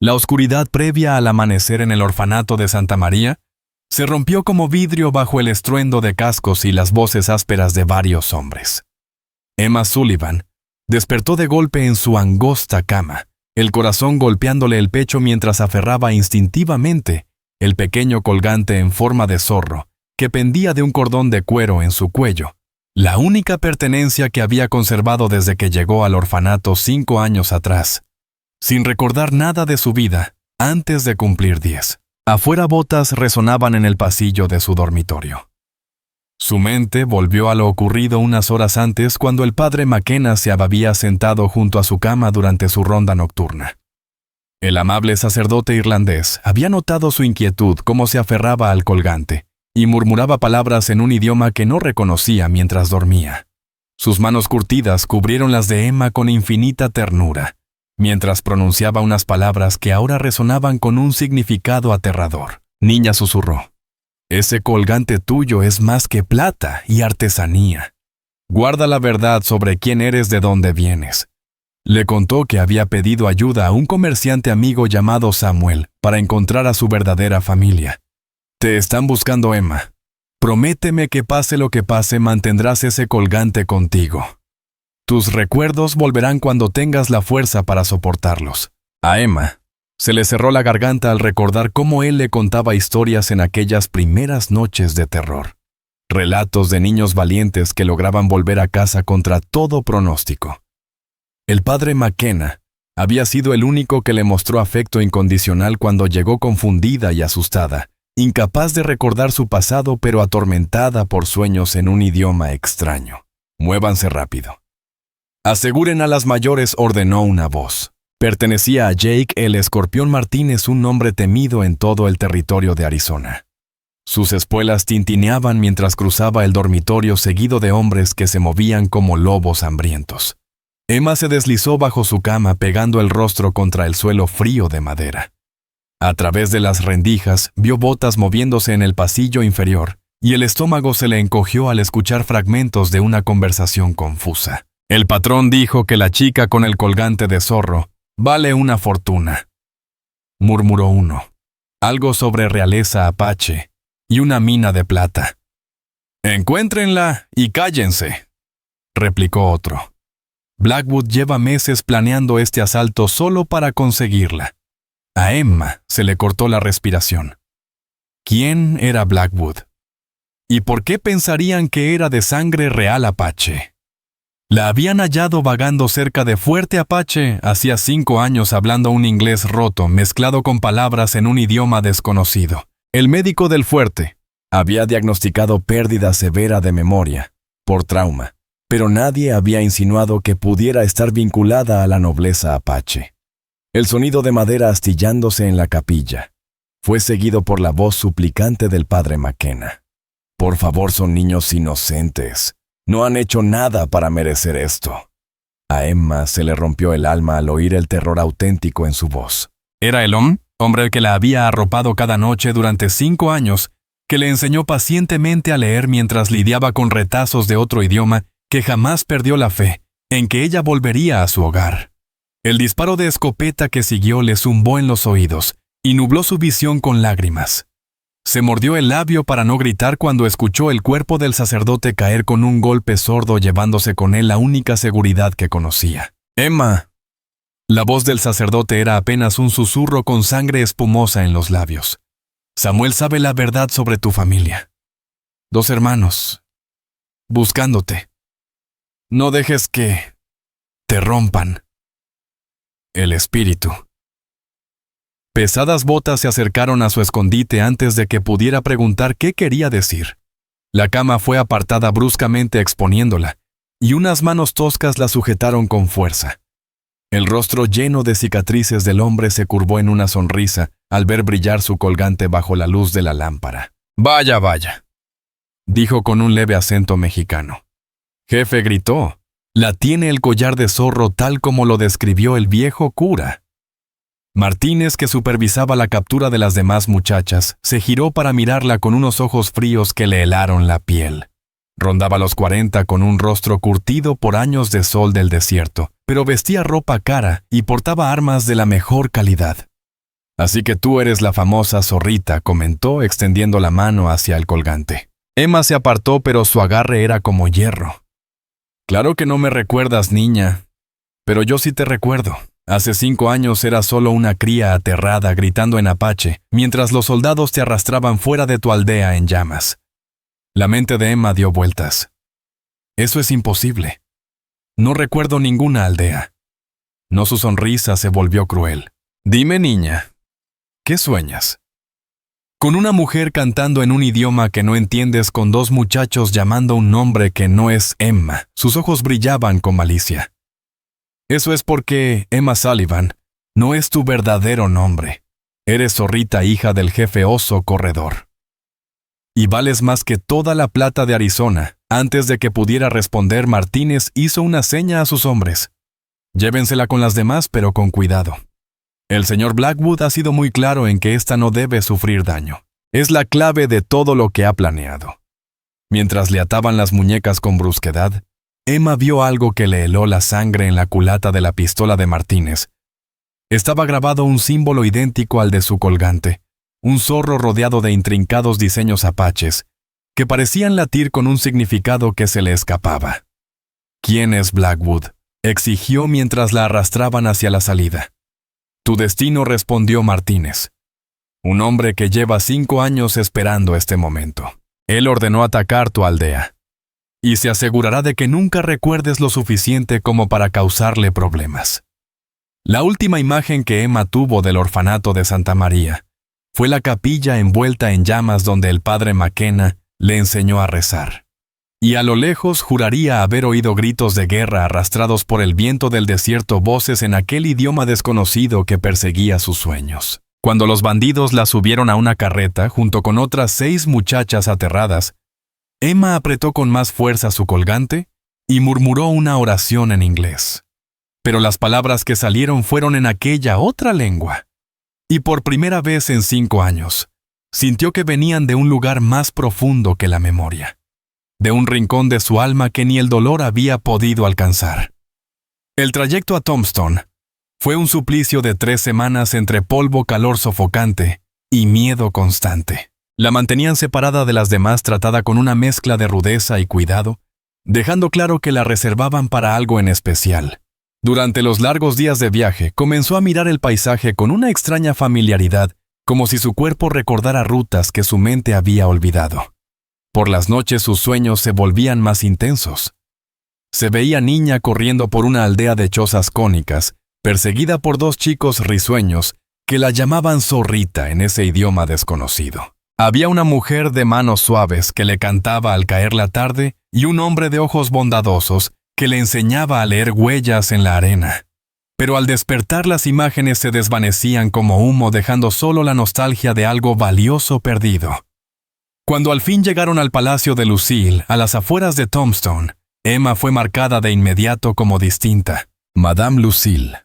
La oscuridad previa al amanecer en el orfanato de Santa María se rompió como vidrio bajo el estruendo de cascos y las voces ásperas de varios hombres. Emma Sullivan despertó de golpe en su angosta cama, el corazón golpeándole el pecho mientras aferraba instintivamente el pequeño colgante en forma de zorro que pendía de un cordón de cuero en su cuello, la única pertenencia que había conservado desde que llegó al orfanato 5 años atrás, sin recordar nada de su vida antes de cumplir 10. Afuera botas resonaban en el pasillo de su dormitorio. Su mente volvió a lo ocurrido unas horas antes cuando el padre McKenna se había sentado junto a su cama durante su ronda nocturna. El amable sacerdote irlandés había notado su inquietud cómo se aferraba al colgante y murmuraba palabras en un idioma que no reconocía mientras dormía. Sus manos curtidas cubrieron las de Emma con infinita ternura, mientras pronunciaba unas palabras que ahora resonaban con un significado aterrador. Niña susurró: «Ese colgante tuyo es más que plata y artesanía. Guarda la verdad sobre quién eres, de dónde vienes». Le contó que había pedido ayuda a un comerciante amigo llamado Samuel para encontrar a su verdadera familia. «Te están buscando, Emma. Prométeme que pase lo que pase, mantendrás ese colgante contigo. Tus recuerdos volverán cuando tengas la fuerza para soportarlos». A Emma se le cerró la garganta al recordar cómo él le contaba historias en aquellas primeras noches de terror. Relatos de niños valientes que lograban volver a casa contra todo pronóstico. El padre McKenna había sido el único que le mostró afecto incondicional cuando llegó confundida y asustada, incapaz de recordar su pasado pero atormentada por sueños en un idioma extraño. «Muévanse rápido». «Aseguren a las mayores», ordenó una voz. Pertenecía a Jake el Escorpión Martínez, un hombre temido en todo el territorio de Arizona. Sus espuelas tintineaban mientras cruzaba el dormitorio seguido de hombres que se movían como lobos hambrientos. Emma se deslizó bajo su cama pegando el rostro contra el suelo frío de madera. A través de las rendijas vio botas moviéndose en el pasillo inferior y el estómago se le encogió al escuchar fragmentos de una conversación confusa. El patrón dijo que la chica con el colgante de zorro vale una fortuna, murmuró uno. Algo sobre realeza apache y una mina de plata. «Encuéntrenla y cállense», replicó otro. Blackwood lleva meses planeando este asalto solo para conseguirla. A Emma se le cortó la respiración. ¿Quién era Blackwood? ¿Y por qué pensarían que era de sangre real apache? La habían hallado vagando cerca de Fuerte Apache hacía 5 años hablando un inglés roto mezclado con palabras en un idioma desconocido. El médico del fuerte había diagnosticado pérdida severa de memoria por trauma, pero nadie había insinuado que pudiera estar vinculada a la nobleza apache. El sonido de madera astillándose en la capilla fue seguido por la voz suplicante del padre McKenna. «Por favor, son niños inocentes. No han hecho nada para merecer esto». A Emma se le rompió el alma al oír el terror auténtico en su voz. Era el hombre que la había arropado cada noche durante 5 años, que le enseñó pacientemente a leer mientras lidiaba con retazos de otro idioma, que jamás perdió la fe en que ella volvería a su hogar. El disparo de escopeta que siguió le zumbó en los oídos y nubló su visión con lágrimas. Se mordió el labio para no gritar cuando escuchó el cuerpo del sacerdote caer con un golpe sordo, llevándose con él la única seguridad que conocía. «Emma». La voz del sacerdote era apenas un susurro con sangre espumosa en los labios. «Samuel sabe la verdad sobre tu familia. 2 hermanos, buscándote. No dejes que te rompan el espíritu». Pesadas botas se acercaron a su escondite antes de que pudiera preguntar qué quería decir. La cama fue apartada bruscamente exponiéndola, y unas manos toscas la sujetaron con fuerza. El rostro lleno de cicatrices del hombre se curvó en una sonrisa al ver brillar su colgante bajo la luz de la lámpara. «Vaya, vaya», dijo con un leve acento mexicano. «Jefe», gritó, «la tiene el collar de zorro tal como lo describió el viejo cura». Martínez, que supervisaba la captura de las demás muchachas, se giró para mirarla con unos ojos fríos que le helaron la piel. Rondaba los 40 con un rostro curtido por años de sol del desierto, pero vestía ropa cara y portaba armas de la mejor calidad. Así que tú eres la famosa zorrita, comentó, extendiendo la mano hacia el colgante. Emma se apartó, pero su agarre era como hierro. Claro que no me recuerdas, niña, pero yo sí te recuerdo. Hace 5 años eras solo una cría aterrada gritando en apache, mientras los soldados te arrastraban fuera de tu aldea en llamas. La mente de Emma dio vueltas. Eso es imposible. No recuerdo ninguna aldea. No, su sonrisa se volvió cruel. Dime, niña, ¿qué sueñas? Con una mujer cantando en un idioma que no entiendes, con 2 muchachos llamando un nombre que no es Emma. Sus ojos brillaban con malicia. Eso es porque, Emma Sullivan, no es tu verdadero nombre. Eres zorrita, hija del jefe oso corredor. Y vales más que toda la plata de Arizona. Antes de que pudiera responder, Martínez hizo una seña a sus hombres. Llévensela con las demás, pero con cuidado. El señor Blackwood ha sido muy claro en que ésta no debe sufrir daño. Es la clave de todo lo que ha planeado. Mientras le ataban las muñecas con brusquedad, Emma vio algo que le heló la sangre en la culata de la pistola de Martínez. Estaba grabado un símbolo idéntico al de su colgante, un zorro rodeado de intrincados diseños apaches, que parecían latir con un significado que se le escapaba. ¿Quién es Blackwood?, exigió mientras la arrastraban hacia la salida. Tu destino, respondió Martínez. Un hombre que lleva 5 años esperando este momento. Él ordenó atacar tu aldea. Y se asegurará de que nunca recuerdes lo suficiente como para causarle problemas. La última imagen que Emma tuvo del orfanato de Santa María fue la capilla envuelta en llamas donde el padre McKenna le enseñó a rezar. Y a lo lejos juraría haber oído gritos de guerra arrastrados por el viento del desierto, voces en aquel idioma desconocido que perseguía sus sueños. Cuando los bandidos la subieron a una carreta junto con otras 6 muchachas aterradas, Emma apretó con más fuerza su colgante y murmuró una oración en inglés. Pero las palabras que salieron fueron en aquella otra lengua. Y por primera vez en 5 años, sintió que venían de un lugar más profundo que la memoria, de un rincón de su alma que ni el dolor había podido alcanzar. El trayecto a Tombstone fue un suplicio de 3 semanas entre polvo, calor sofocante y miedo constante. La mantenían separada de las demás, tratada con una mezcla de rudeza y cuidado, dejando claro que la reservaban para algo en especial. Durante los largos días de viaje, comenzó a mirar el paisaje con una extraña familiaridad, como si su cuerpo recordara rutas que su mente había olvidado. Por las noches sus sueños se volvían más intensos. Se veía niña corriendo por una aldea de chozas cónicas, perseguida por 2 chicos risueños que la llamaban zorrita en ese idioma desconocido. Había una mujer de manos suaves que le cantaba al caer la tarde y un hombre de ojos bondadosos que le enseñaba a leer huellas en la arena. Pero al despertar las imágenes se desvanecían como humo, dejando solo la nostalgia de algo valioso perdido. Cuando al fin llegaron al palacio de Lucille, a las afueras de Tombstone, Emma fue marcada de inmediato como distinta. Madame Lucille.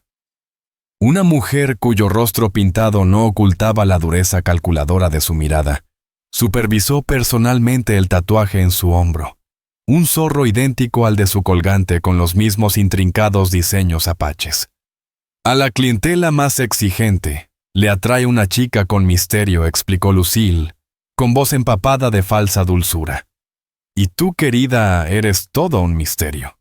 Una mujer cuyo rostro pintado no ocultaba la dureza calculadora de su mirada, supervisó personalmente el tatuaje en su hombro. Un zorro idéntico al de su colgante con los mismos intrincados diseños apaches. A la clientela más exigente le atrae una chica con misterio, explicó Lucille, con voz empapada de falsa dulzura. Y tú, querida, eres todo un misterio.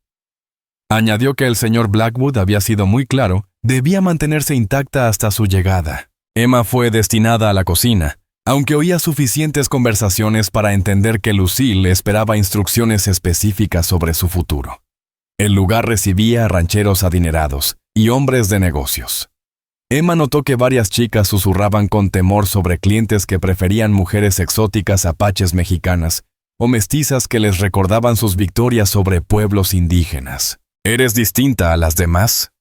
Añadió que el señor Blackwood había sido muy claro, debía mantenerse intacta hasta su llegada. Emma fue destinada a la cocina, aunque oía suficientes conversaciones para entender que Lucille esperaba instrucciones específicas sobre su futuro. El lugar recibía a rancheros adinerados y hombres de negocios. Emma notó que varias chicas susurraban con temor sobre clientes que preferían mujeres exóticas apaches mexicanas o mestizas que les recordaban sus victorias sobre pueblos indígenas. ¿Eres distinta a las demás?,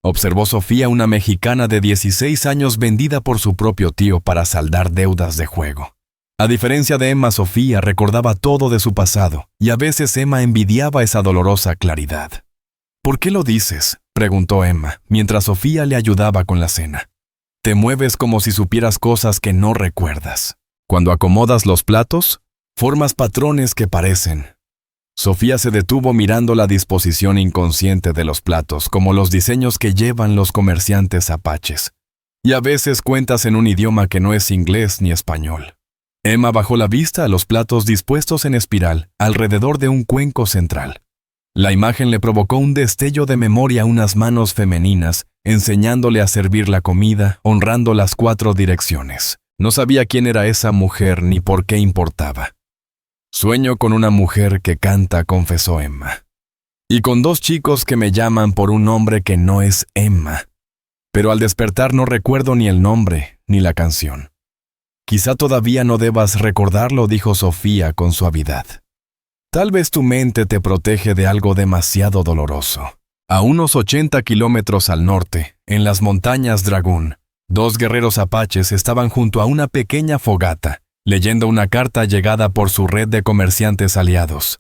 observó Sofía, una mexicana de 16 años vendida por su propio tío para saldar deudas de juego. A diferencia de Emma, Sofía recordaba todo de su pasado, y a veces Emma envidiaba esa dolorosa claridad. ¿Por qué lo dices?, preguntó Emma, mientras Sofía le ayudaba con la cena. Te mueves como si supieras cosas que no recuerdas. Cuando acomodas los platos, formas patrones que parecen. Sofía se detuvo mirando la disposición inconsciente de los platos, como los diseños que llevan los comerciantes apaches. y a veces cuentas en un idioma que no es inglés ni español. Emma bajó la vista a los platos dispuestos en espiral alrededor de un cuenco central. La imagen le provocó un destello de memoria a unas manos femeninas, enseñándole a servir la comida, honrando las 4 direcciones. No sabía quién era esa mujer ni por qué importaba. Sueño con una mujer que canta, confesó Emma. Y con 2 chicos que me llaman por un nombre que no es Emma. Pero al despertar no recuerdo ni el nombre ni la canción. Quizá todavía no debas recordarlo, dijo Sofía con suavidad. Tal vez tu mente te protege de algo demasiado doloroso. A unos 80 kilómetros al norte, en las montañas Dragún, 2 guerreros apaches estaban junto a una pequeña fogata, leyendo una carta llegada por su red de comerciantes aliados.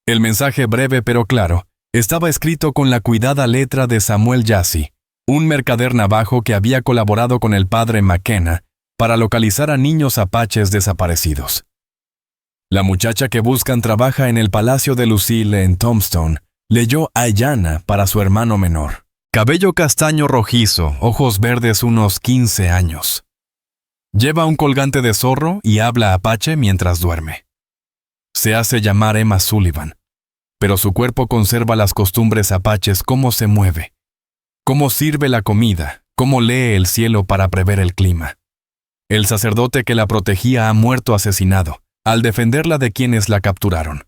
El mensaje breve pero claro estaba escrito con la cuidada letra de Samuel Jassy, un mercader navajo que había colaborado con el padre McKenna para localizar a niños apaches desaparecidos. La muchacha que buscan trabaja en el Palacio de Lucille en Tombstone. Leyó Ayanna para su hermano menor. Cabello castaño rojizo, ojos verdes, unos 15 años. Lleva un colgante de zorro y habla apache mientras duerme. Se hace llamar Emma Sullivan, pero su cuerpo conserva las costumbres apaches, cómo se mueve, cómo sirve la comida, cómo lee el cielo para prever el clima. El sacerdote que la protegía ha muerto asesinado al defenderla de quienes la capturaron.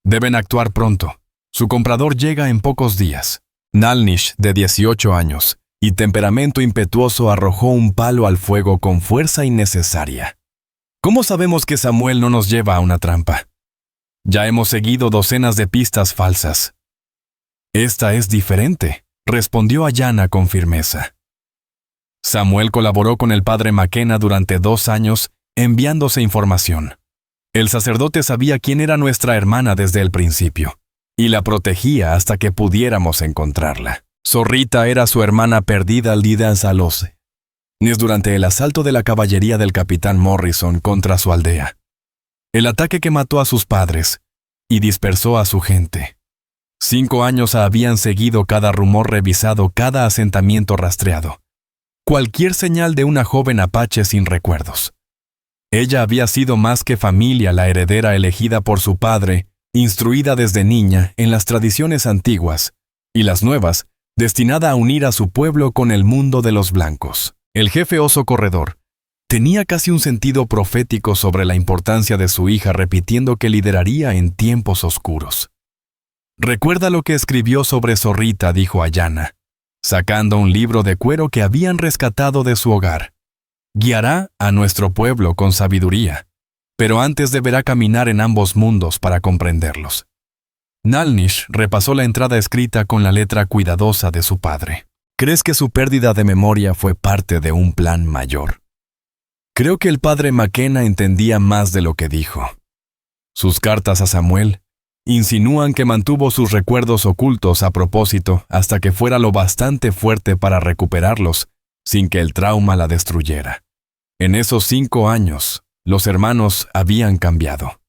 Deben actuar pronto. Su comprador llega en pocos días. Nalnish, de 18 años, y temperamento impetuoso, arrojó un palo al fuego con fuerza innecesaria. ¿Cómo sabemos que Samuel no nos lleva a una trampa? Ya hemos seguido docenas de pistas falsas. Esta es diferente, respondió Ayanna con firmeza. Samuel colaboró con el padre McKenna durante 2 años, enviándose información. El sacerdote sabía quién era nuestra hermana desde el principio, y la protegía hasta que pudiéramos encontrarla. Zorrita era su hermana perdida al día Salose. Es durante el asalto de la caballería del capitán Morrison contra su aldea. El ataque que mató a sus padres y dispersó a su gente. 5 años habían seguido cada rumor revisado, cada asentamiento rastreado. Cualquier señal de una joven apache sin recuerdos. Ella había sido más que familia, la heredera elegida por su padre, instruida desde niña en las tradiciones antiguas, y las nuevas, destinada a unir a su pueblo con el mundo de los blancos. El jefe oso corredor tenía casi un sentido profético sobre la importancia de su hija, repitiendo que lideraría en tiempos oscuros. «Recuerda lo que escribió sobre Zorrita», dijo Ayanna, sacando un libro de cuero que habían rescatado de su hogar. «Guiará a nuestro pueblo con sabiduría, pero antes deberá caminar en ambos mundos para comprenderlos». Nalnish repasó la entrada escrita con la letra cuidadosa de su padre. «¿Crees que su pérdida de memoria fue parte de un plan mayor?» Creo que el padre McKenna entendía más de lo que dijo. Sus cartas a Samuel insinúan que mantuvo sus recuerdos ocultos a propósito hasta que fuera lo bastante fuerte para recuperarlos, sin que el trauma la destruyera. En esos 5 años, los hermanos habían cambiado.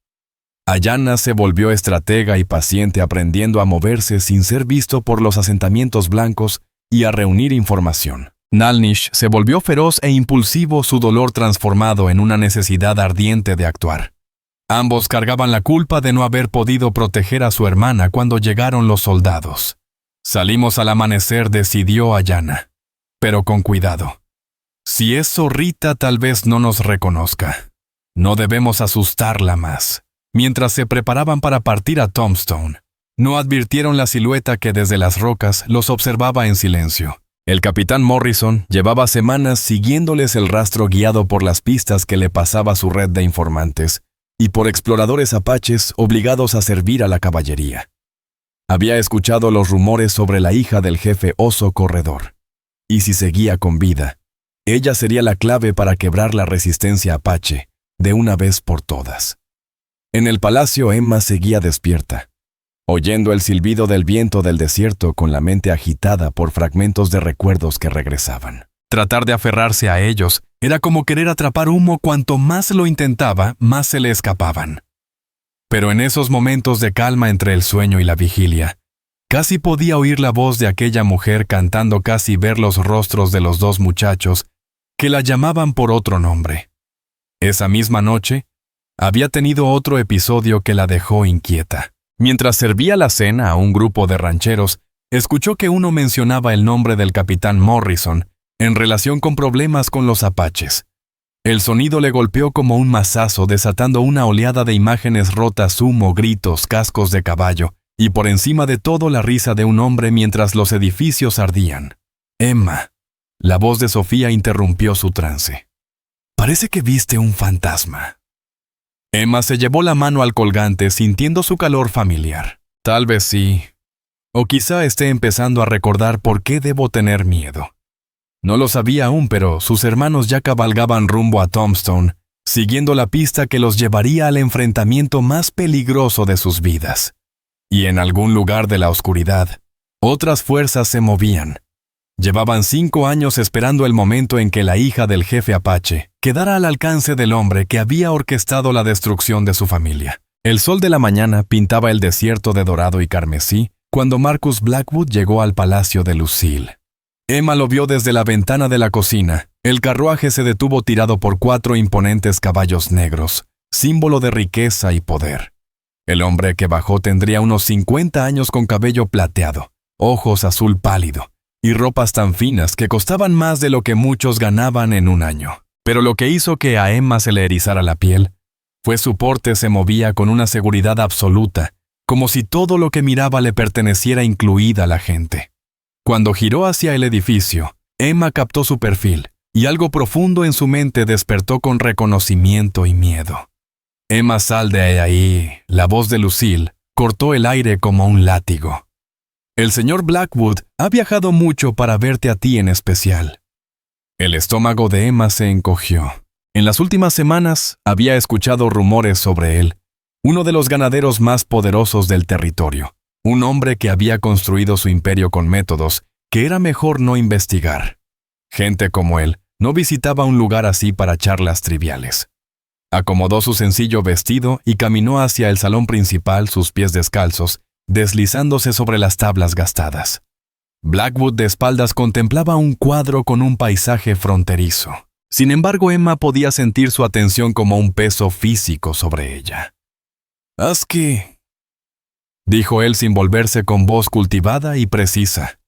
Ayanna se volvió estratega y paciente, aprendiendo a moverse sin ser visto por los asentamientos blancos y a reunir información. Nalnish se volvió feroz e impulsivo, su dolor transformado en una necesidad ardiente de actuar. Ambos cargaban la culpa de no haber podido proteger a su hermana cuando llegaron los soldados. «Salimos al amanecer», decidió Ayanna, «pero con cuidado. Si es Zorrita, tal vez no nos reconozca. No debemos asustarla más». Mientras se preparaban para partir a Tombstone, no advirtieron la silueta que desde las rocas los observaba en silencio. El capitán Morrison llevaba semanas siguiéndoles el rastro, guiado por las pistas que le pasaba su red de informantes y por exploradores apaches obligados a servir a la caballería. Había escuchado los rumores sobre la hija del jefe oso corredor, y si seguía con vida, ella sería la clave para quebrar la resistencia apache de una vez por todas. En el palacio, Emma seguía despierta, oyendo el silbido del viento del desierto, con la mente agitada por fragmentos de recuerdos que regresaban. Tratar de aferrarse a ellos era como querer atrapar humo. Cuanto más lo intentaba, más se le escapaban. Pero en esos momentos de calma entre el sueño y la vigilia, casi podía oír la voz de aquella mujer cantando, casi ver los rostros de los 2 muchachos que la llamaban por otro nombre. Esa misma noche, había tenido otro episodio que la dejó inquieta. Mientras servía la cena a un grupo de rancheros, escuchó que uno mencionaba el nombre del capitán Morrison en relación con problemas con los apaches. El sonido le golpeó como un mazazo, desatando una oleada de imágenes rotas, humo, gritos, cascos de caballo, y por encima de todo la risa de un hombre mientras los edificios ardían. Emma. La voz de Sofía interrumpió su trance. Parece que viste un fantasma. Emma se llevó la mano al colgante sintiendo su calor familiar. Tal vez sí. O quizá esté empezando a recordar por qué debo tener miedo. No lo sabía aún, pero sus hermanos ya cabalgaban rumbo a Tombstone, siguiendo la pista que los llevaría al enfrentamiento más peligroso de sus vidas. Y en algún lugar de la oscuridad, otras fuerzas se movían. Llevaban 5 años esperando el momento en que la hija del jefe apache quedara al alcance del hombre que había orquestado la destrucción de su familia. El sol de la mañana pintaba el desierto de dorado y carmesí cuando Marcus Blackwood llegó al palacio de Lucille. Emma lo vio desde la ventana de la cocina. El carruaje se detuvo tirado por 4 imponentes caballos negros, símbolo de riqueza y poder. El hombre que bajó tendría unos 50 años con cabello plateado, ojos azul pálido y ropas tan finas que costaban más de lo que muchos ganaban en un año. Pero lo que hizo que a Emma se le erizara la piel fue su porte. Se movía con una seguridad absoluta, como si todo lo que miraba le perteneciera, incluida la gente. Cuando giró hacia el edificio, Emma captó su perfil, y algo profundo en su mente despertó con reconocimiento y miedo. Emma, sal de ahí. La voz de Lucille cortó el aire como un látigo. El señor Blackwood ha viajado mucho para verte a ti en especial. El estómago de Emma se encogió. En las últimas semanas había escuchado rumores sobre él, uno de los ganaderos más poderosos del territorio. Un hombre que había construido su imperio con métodos que era mejor no investigar. Gente como él no visitaba un lugar así para charlas triviales. Acomodó su sencillo vestido y caminó hacia el salón principal, sus pies descalzos, deslizándose sobre las tablas gastadas. Blackwood de espaldas contemplaba un cuadro con un paisaje fronterizo. Sin embargo, Emma podía sentir su atención como un peso físico sobre ella. «Haz que...» dijo él sin volverse, con voz cultivada y precisa.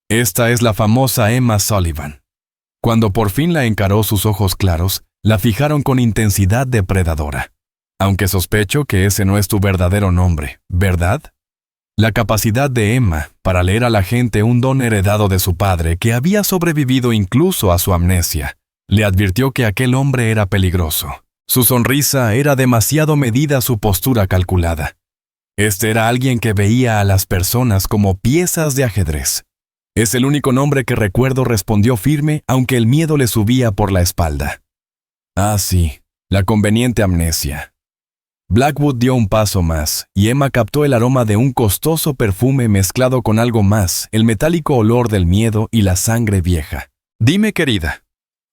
Esta es la famosa Emma Sullivan. Cuando por fin la encaró, sus ojos claros la fijaron con intensidad depredadora. Aunque sospecho que ese no es tu verdadero nombre, ¿verdad? La capacidad de Emma para leer a la gente, un don heredado de su padre que había sobrevivido incluso a su amnesia, le advirtió que aquel hombre era peligroso. Su sonrisa era demasiado medida, su postura calculada. Este era alguien que veía a las personas como piezas de ajedrez. «Es el único nombre que recuerdo», respondió firme, aunque el miedo le subía por la espalda. «Ah, sí, la conveniente amnesia». Blackwood dio un paso más, y Emma captó el aroma de un costoso perfume mezclado con algo más, el metálico olor del miedo y la sangre vieja. «Dime, querida,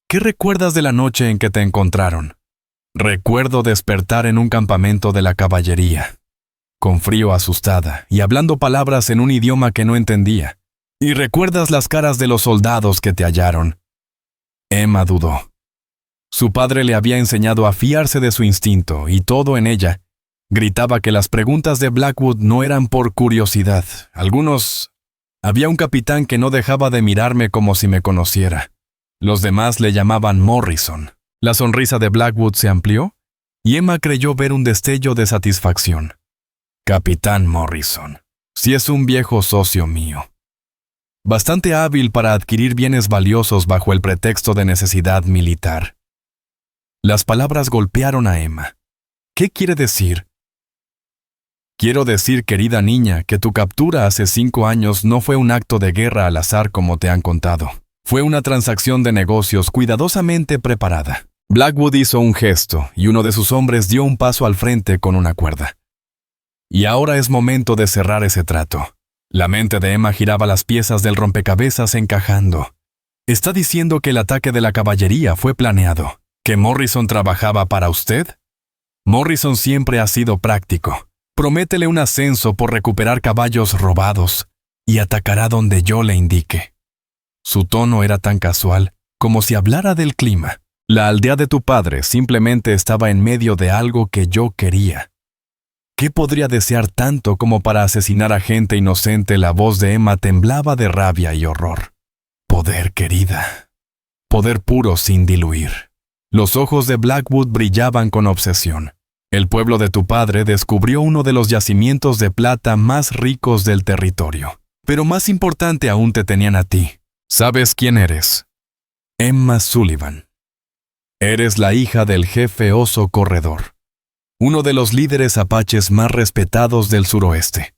¿qué recuerdas de la noche en que te encontraron?» «Recuerdo despertar en un campamento de la caballería, con frío, asustada, y hablando palabras en un idioma que no entendía. ¿Y recuerdas las caras de los soldados que te hallaron?» Emma dudó. Su padre le había enseñado a fiarse de su instinto, y todo en ella gritaba que las preguntas de Blackwood no eran por curiosidad. Había un capitán que no dejaba de mirarme como si me conociera. Los demás le llamaban Morrison. La sonrisa de Blackwood se amplió, y Emma creyó ver un destello de satisfacción. «Capitán Morrison, si es un viejo socio mío. Bastante hábil para adquirir bienes valiosos bajo el pretexto de necesidad militar». Las palabras golpearon a Emma. «¿Qué quiere decir?» «Quiero decir, querida niña, que tu captura hace 5 años no fue un acto de guerra al azar como te han contado. Fue una transacción de negocios cuidadosamente preparada». Blackwood hizo un gesto, y uno de sus hombres dio un paso al frente con una cuerda. «Y ahora es momento de cerrar ese trato». La mente de Emma giraba, las piezas del rompecabezas encajando. ¿Está diciendo que el ataque de la caballería fue planeado? ¿Que Morrison trabajaba para usted? Morrison siempre ha sido práctico. Prométele un ascenso por recuperar caballos robados y atacará donde yo le indique. Su tono era tan casual como si hablara del clima. La aldea de tu padre simplemente estaba en medio de algo que yo quería. ¿Qué podría desear tanto como para asesinar a gente inocente? La voz de Emma temblaba de rabia y horror. Poder, querida. Poder puro sin diluir. Los ojos de Blackwood brillaban con obsesión. El pueblo de tu padre descubrió uno de los yacimientos de plata más ricos del territorio. Pero más importante aún te tenían a ti. ¿Sabes quién eres? Emma Sullivan. Eres la hija del jefe Oso Corredor, uno de los líderes apaches más respetados del suroeste.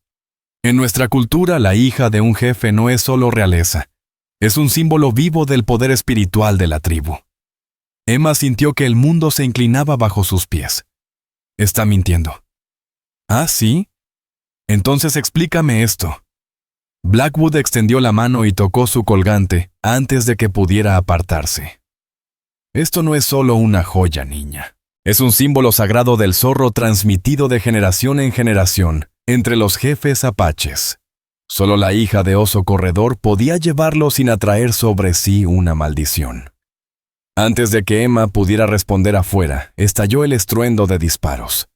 En nuestra cultura, la hija de un jefe no es solo realeza, es un símbolo vivo del poder espiritual de la tribu. Emma sintió que el mundo se inclinaba bajo sus pies. Está mintiendo. ¿Ah, sí? Entonces explícame esto. Blackwood extendió la mano y tocó su colgante antes de que pudiera apartarse. Esto no es solo una joya, niña. Es un símbolo sagrado del zorro transmitido de generación en generación entre los jefes apaches. Solo la hija de Oso Corredor podía llevarlo sin atraer sobre sí una maldición. Antes de que Emma pudiera responder afuera, estalló el estruendo de disparos.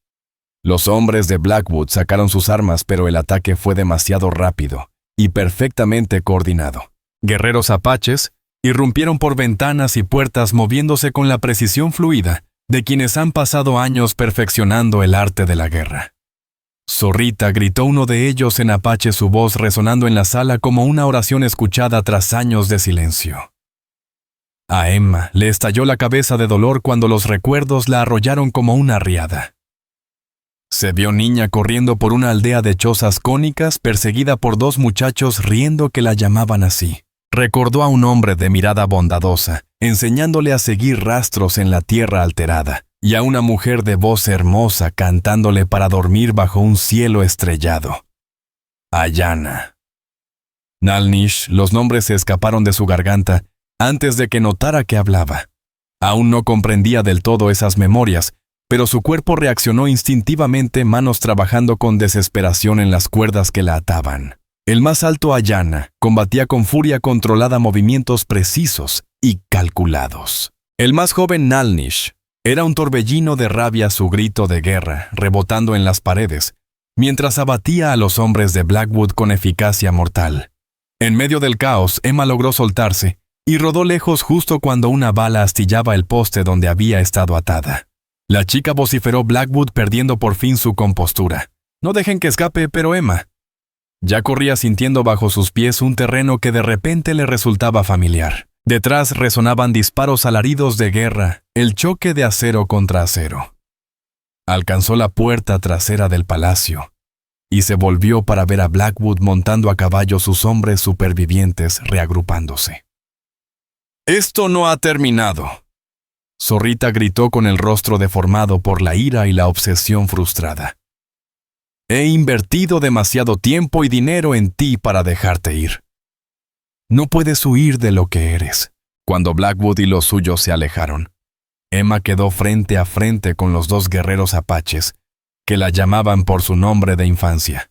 Los hombres de Blackwood sacaron sus armas, pero el ataque fue demasiado rápido y perfectamente coordinado. Guerreros apaches irrumpieron por ventanas y puertas moviéndose con la precisión fluida de quienes han pasado años perfeccionando el arte de la guerra. Zorrita, gritó uno de ellos en apache, su voz resonando en la sala como una oración escuchada tras años de silencio. A Emma le estalló la cabeza de dolor cuando los recuerdos la arrollaron como una riada. Se vio niña corriendo por una aldea de chozas cónicas perseguida por dos muchachos riendo que la llamaban así. Recordó a un hombre de mirada bondadosa, enseñándole a seguir rastros en la tierra alterada, y a una mujer de voz hermosa cantándole para dormir bajo un cielo estrellado. Ayana. Nalnish, los nombres se escaparon de su garganta antes de que notara que hablaba. Aún no comprendía del todo esas memorias, pero su cuerpo reaccionó instintivamente, manos trabajando con desesperación en las cuerdas que la ataban. El más alto Ayana combatía con furia controlada movimientos precisos y calculados. El más joven Nalnish era un torbellino de rabia, su grito de guerra rebotando en las paredes, mientras abatía a los hombres de Blackwood con eficacia mortal. En medio del caos, Emma logró soltarse y rodó lejos justo cuando una bala astillaba el poste donde había estado atada. La chica vociferó, Blackwood perdiendo por fin su compostura. «No dejen que escape, pero Emma». Ya corría sintiendo bajo sus pies un terreno que de repente le resultaba familiar. Detrás resonaban disparos alaridos de guerra, el choque de acero contra acero. Alcanzó la puerta trasera del palacio y se volvió para ver a Blackwood montando a caballo, sus hombres supervivientes reagrupándose. «Esto no ha terminado», Zorrita gritó con el rostro deformado por la ira y la obsesión frustrada. «He invertido demasiado tiempo y dinero en ti para dejarte ir. No puedes huir de lo que eres». Cuando Blackwood y los suyos se alejaron, Emma quedó frente a frente con los dos guerreros apaches, que la llamaban por su nombre de infancia.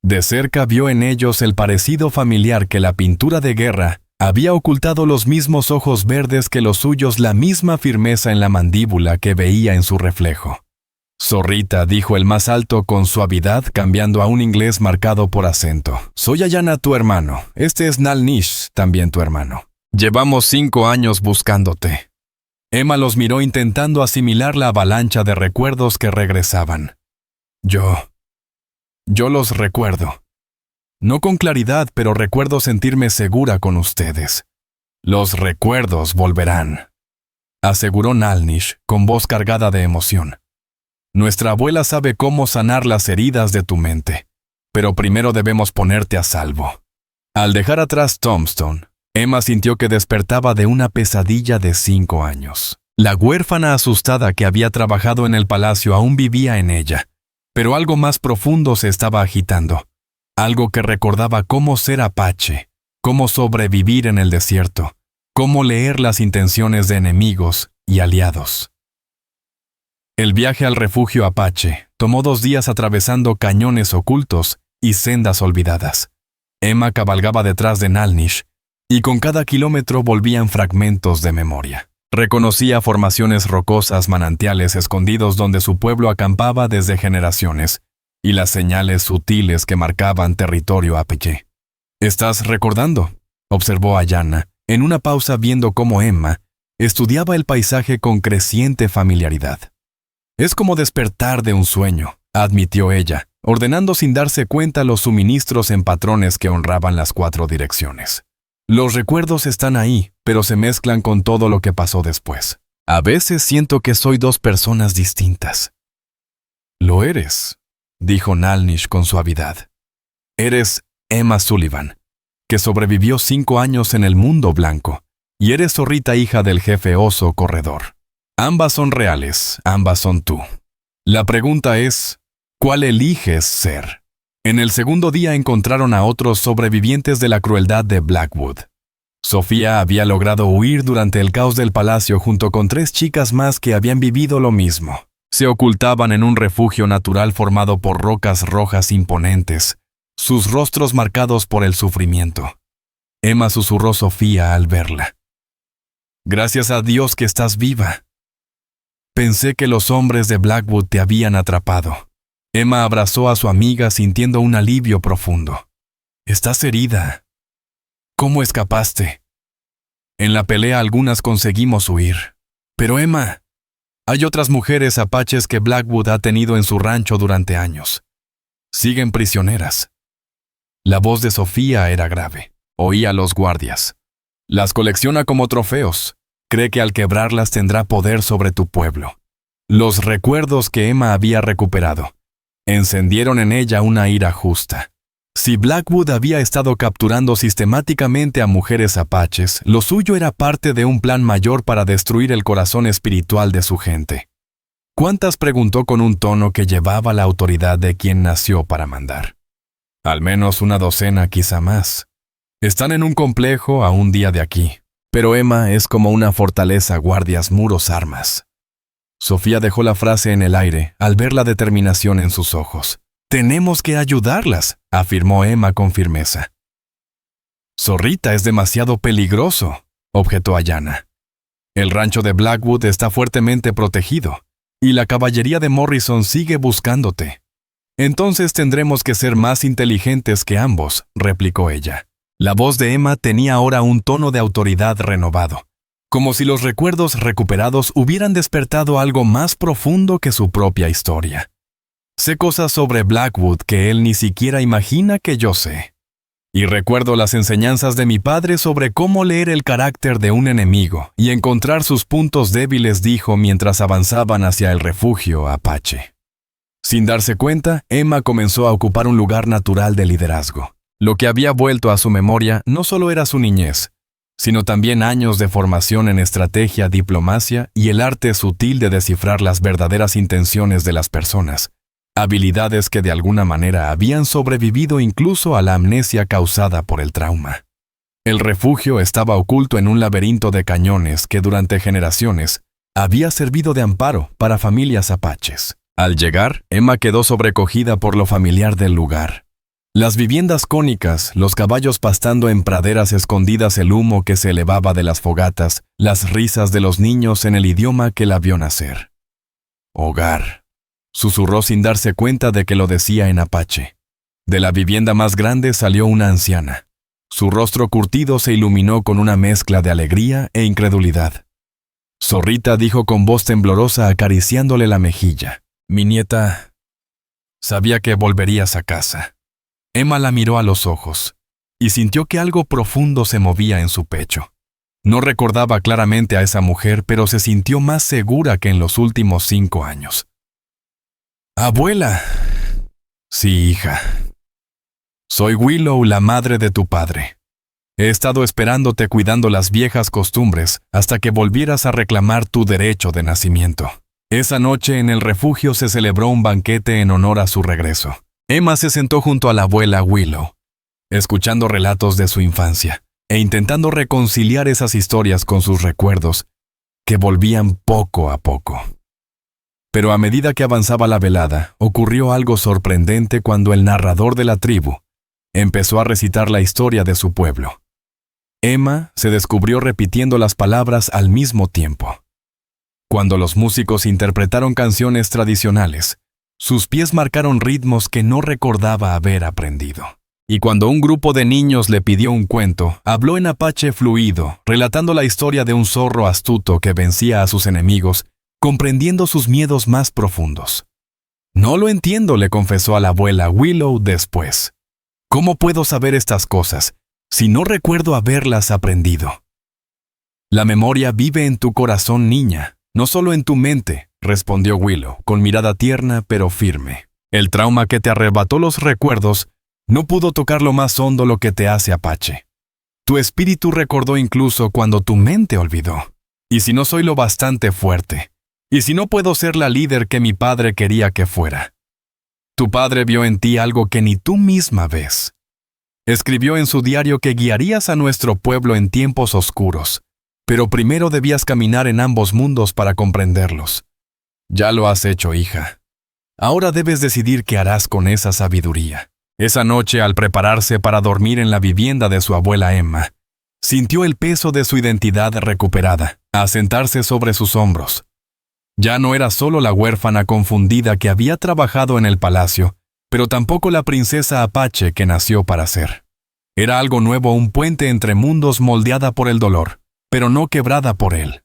De cerca vio en ellos el parecido familiar que la pintura de guerra había ocultado, los mismos ojos verdes que los suyos, la misma firmeza en la mandíbula que veía en su reflejo. «Zorrita», dijo el más alto con suavidad, cambiando a un inglés marcado por acento. «Soy Ayana, tu hermano. Este es Nalnish, también tu hermano. Llevamos 5 años buscándote». Emma los miró intentando asimilar la avalancha de recuerdos que regresaban. Yo los recuerdo. No con claridad, pero recuerdo sentirme segura con ustedes. Los recuerdos volverán», aseguró Nalnish con voz cargada de emoción. «Nuestra abuela sabe cómo sanar las heridas de tu mente, pero primero debemos ponerte a salvo». Al dejar atrás Tombstone, Emma sintió que despertaba de una pesadilla de 5 años. La huérfana asustada que había trabajado en el palacio aún vivía en ella, pero algo más profundo se estaba agitando. Algo que recordaba cómo ser apache, cómo sobrevivir en el desierto, cómo leer las intenciones de enemigos y aliados. El viaje al refugio apache tomó 2 días atravesando cañones ocultos y sendas olvidadas. Emma cabalgaba detrás de Nalnish, y con cada kilómetro volvían fragmentos de memoria. Reconocía formaciones rocosas, manantiales escondidos donde su pueblo acampaba desde generaciones, y las señales sutiles que marcaban territorio Apeye. «¿Estás recordando?», observó Ayana, en una pausa viendo cómo Emma estudiaba el paisaje con creciente familiaridad. «Es como despertar de un sueño», admitió ella, ordenando sin darse cuenta los suministros en patrones que honraban las 4 direcciones. «Los recuerdos están ahí, pero se mezclan con todo lo que pasó después. A veces siento que soy 2 personas distintas». «Lo eres», dijo Nalnish con suavidad. «Eres Emma Sullivan, que sobrevivió 5 años en el mundo blanco, y eres Zorrita, hija del jefe oso corredor. Ambas son reales, ambas son tú. La pregunta es, ¿cuál eliges ser?». En el segundo día encontraron a otros sobrevivientes de la crueldad de Blackwood. Sofía había logrado huir durante el caos del palacio junto con 3 chicas más que habían vivido lo mismo. Se ocultaban en un refugio natural formado por rocas rojas imponentes, sus rostros marcados por el sufrimiento. Emma susurró Sofía al verla. «Gracias a Dios que estás viva. Pensé que los hombres de Blackwood te habían atrapado». Emma abrazó a su amiga sintiendo un alivio profundo. «Estás herida. ¿Cómo escapaste?». «En la pelea algunas conseguimos huir. Pero Emma, hay otras mujeres apaches que Blackwood ha tenido en su rancho durante años. Siguen prisioneras». La voz de Sofía era grave. Oía a los guardias. «Las colecciona como trofeos. Cree que al quebrarlas tendrá poder sobre tu pueblo». Los recuerdos que Emma había recuperado encendieron en ella una ira justa. Si Blackwood había estado capturando sistemáticamente a mujeres apaches, lo suyo era parte de un plan mayor para destruir el corazón espiritual de su gente. ¿Cuántas?, preguntó con un tono que llevaba la autoridad de quien nació para mandar. «Al menos 1 docena, quizá más. Están en un complejo a 1 día de aquí. Pero Emma es como una fortaleza, guardias, muros, armas». Sofía dejó la frase en el aire al ver la determinación en sus ojos. «Tenemos que ayudarlas», afirmó Emma con firmeza. «Zorrita es demasiado peligroso», objetó Ayana. «El rancho de Blackwood está fuertemente protegido, y la caballería de Morrison sigue buscándote». «Entonces tendremos que ser más inteligentes que ambos», replicó ella. La voz de Emma tenía ahora un tono de autoridad renovado, como si los recuerdos recuperados hubieran despertado algo más profundo que su propia historia. «Sé cosas sobre Blackwood que él ni siquiera imagina que yo sé. Y recuerdo las enseñanzas de mi padre sobre cómo leer el carácter de un enemigo y encontrar sus puntos débiles», dijo mientras avanzaban hacia el refugio apache. Sin darse cuenta, Emma comenzó a ocupar un lugar natural de liderazgo. Lo que había vuelto a su memoria no solo era su niñez, sino también años de formación en estrategia, diplomacia y el arte sutil de descifrar las verdaderas intenciones de las personas, habilidades que de alguna manera habían sobrevivido incluso a la amnesia causada por el trauma. El refugio estaba oculto en un laberinto de cañones que durante generaciones había servido de amparo para familias apaches. Al llegar, Emma quedó sobrecogida por lo familiar del lugar. Las viviendas cónicas, los caballos pastando en praderas escondidas, el humo que se elevaba de las fogatas, las risas de los niños en el idioma que la vio nacer. «Hogar», susurró sin darse cuenta de que lo decía en apache. De la vivienda más grande salió una anciana. Su rostro curtido se iluminó con una mezcla de alegría e incredulidad. «Zorrita», dijo con voz temblorosa acariciándole la mejilla. «Mi nieta, sabía que volverías a casa». Emma la miró a los ojos y sintió que algo profundo se movía en su pecho. No recordaba claramente a esa mujer, pero se sintió más segura que en los últimos 5 años. «Abuela». «Sí, hija. Soy Willow, la madre de tu padre. He estado esperándote cuidando las viejas costumbres hasta que volvieras a reclamar tu derecho de nacimiento». Esa noche en el refugio se celebró un banquete en honor a su regreso. Emma se sentó junto a la abuela Willow, escuchando relatos de su infancia e intentando reconciliar esas historias con sus recuerdos, que volvían poco a poco. Pero a medida que avanzaba la velada, ocurrió algo sorprendente cuando el narrador de la tribu empezó a recitar la historia de su pueblo. Emma se descubrió repitiendo las palabras al mismo tiempo. Cuando los músicos interpretaron canciones tradicionales, sus pies marcaron ritmos que no recordaba haber aprendido. Y cuando un grupo de niños le pidió un cuento, habló en apache fluido, relatando la historia de un zorro astuto que vencía a sus enemigos, comprendiendo sus miedos más profundos. «No lo entiendo», le confesó a la abuela Willow después. «¿Cómo puedo saber estas cosas si no recuerdo haberlas aprendido?» «La memoria vive en tu corazón, niña, no solo en tu mente», respondió Willow, con mirada tierna pero firme. «El trauma que te arrebató los recuerdos no pudo tocar lo más hondo lo que te hace apache. Tu espíritu recordó incluso cuando tu mente olvidó. ¿Y si no soy lo bastante fuerte? ¿Y si no puedo ser la líder que mi padre quería que fuera? Tu padre vio en ti algo que ni tú misma ves. Escribió en su diario que guiarías a nuestro pueblo en tiempos oscuros, pero primero debías caminar en ambos mundos para comprenderlos. Ya lo has hecho, hija. Ahora debes decidir qué harás con esa sabiduría». Esa noche, al prepararse para dormir en la vivienda de su abuela Emma, sintió el peso de su identidad recuperada, asentarse sobre sus hombros. Ya no era solo la huérfana confundida que había trabajado en el palacio, pero tampoco la princesa apache que nació para ser. Era algo nuevo, un puente entre mundos moldeada por el dolor, pero no quebrada por él.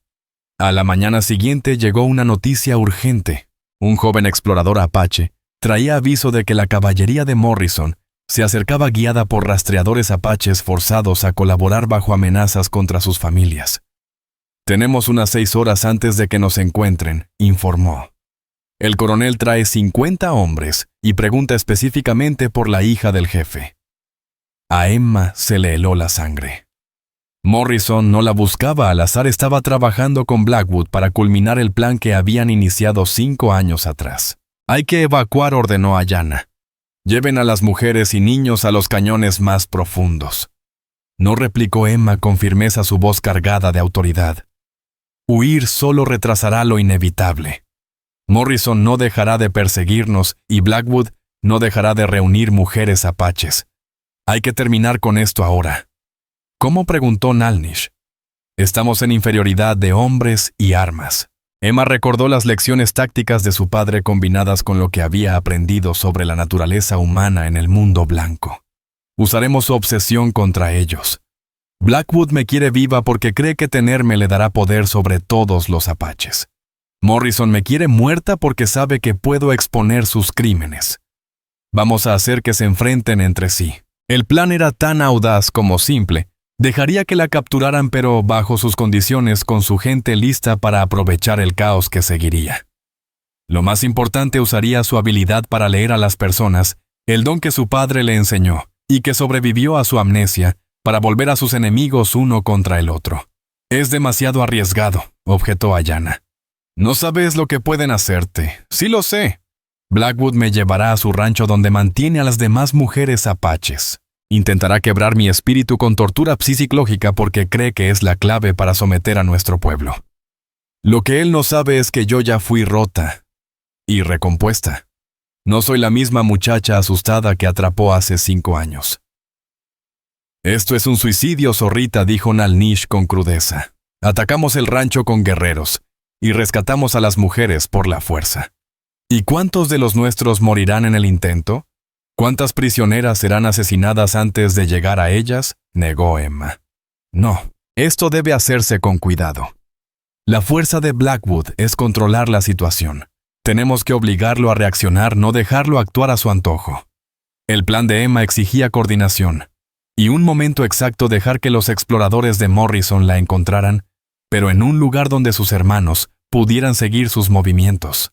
A la mañana siguiente llegó una noticia urgente. Un joven explorador apache traía aviso de que la caballería de Morrison se acercaba guiada por rastreadores apaches forzados a colaborar bajo amenazas contra sus familias. «Tenemos unas 6 horas antes de que nos encuentren», informó. «El coronel trae 50 hombres y pregunta específicamente por la hija del jefe». A Emma se le heló la sangre. Morrison no la buscaba al azar, estaba trabajando con Blackwood para culminar el plan que habían iniciado 5 años atrás. «Hay que evacuar», ordenó a Yana. «Lleven a las mujeres y niños a los cañones más profundos». No replicó Emma con firmeza, su voz cargada de autoridad. «Huir solo retrasará lo inevitable. Morrison no dejará de perseguirnos y Blackwood no dejará de reunir mujeres apaches. Hay que terminar con esto ahora». «¿Cómo?», preguntó Nalnish. «Estamos en inferioridad de hombres y armas». Emma recordó las lecciones tácticas de su padre combinadas con lo que había aprendido sobre la naturaleza humana en el mundo blanco. «Usaremos su obsesión contra ellos. Blackwood me quiere viva porque cree que tenerme le dará poder sobre todos los apaches. Morrison me quiere muerta porque sabe que puedo exponer sus crímenes. Vamos a hacer que se enfrenten entre sí». El plan era tan audaz como simple. Dejaría que la capturaran, pero bajo sus condiciones, con su gente lista para aprovechar el caos que seguiría. Lo más importante, usaría su habilidad para leer a las personas, el don que su padre le enseñó, y que sobrevivió a su amnesia, para volver a sus enemigos uno contra el otro. «Es demasiado arriesgado», objetó a Yana. «No sabes lo que pueden hacerte». «Sí lo sé. Blackwood me llevará a su rancho donde mantiene a las demás mujeres apaches. Intentará quebrar mi espíritu con tortura psicológica porque cree que es la clave para someter a nuestro pueblo. Lo que él no sabe es que yo ya fui rota y recompuesta. No soy la misma muchacha asustada que atrapó hace 5 años». «Esto es un suicidio, zorrita», dijo Nalnish con crudeza. «Atacamos el rancho con guerreros y rescatamos a las mujeres por la fuerza. ¿Y cuántos de los nuestros morirán en el intento? ¿Cuántas prisioneras serán asesinadas antes de llegar a ellas?», negó Emma. «No, esto debe hacerse con cuidado. La fuerza de Blackwood es controlar la situación. Tenemos que obligarlo a reaccionar, no dejarlo actuar a su antojo». El plan de Emma exigía coordinación y un momento exacto, dejar que los exploradores de Morrison la encontraran, pero en un lugar donde sus hermanos pudieran seguir sus movimientos.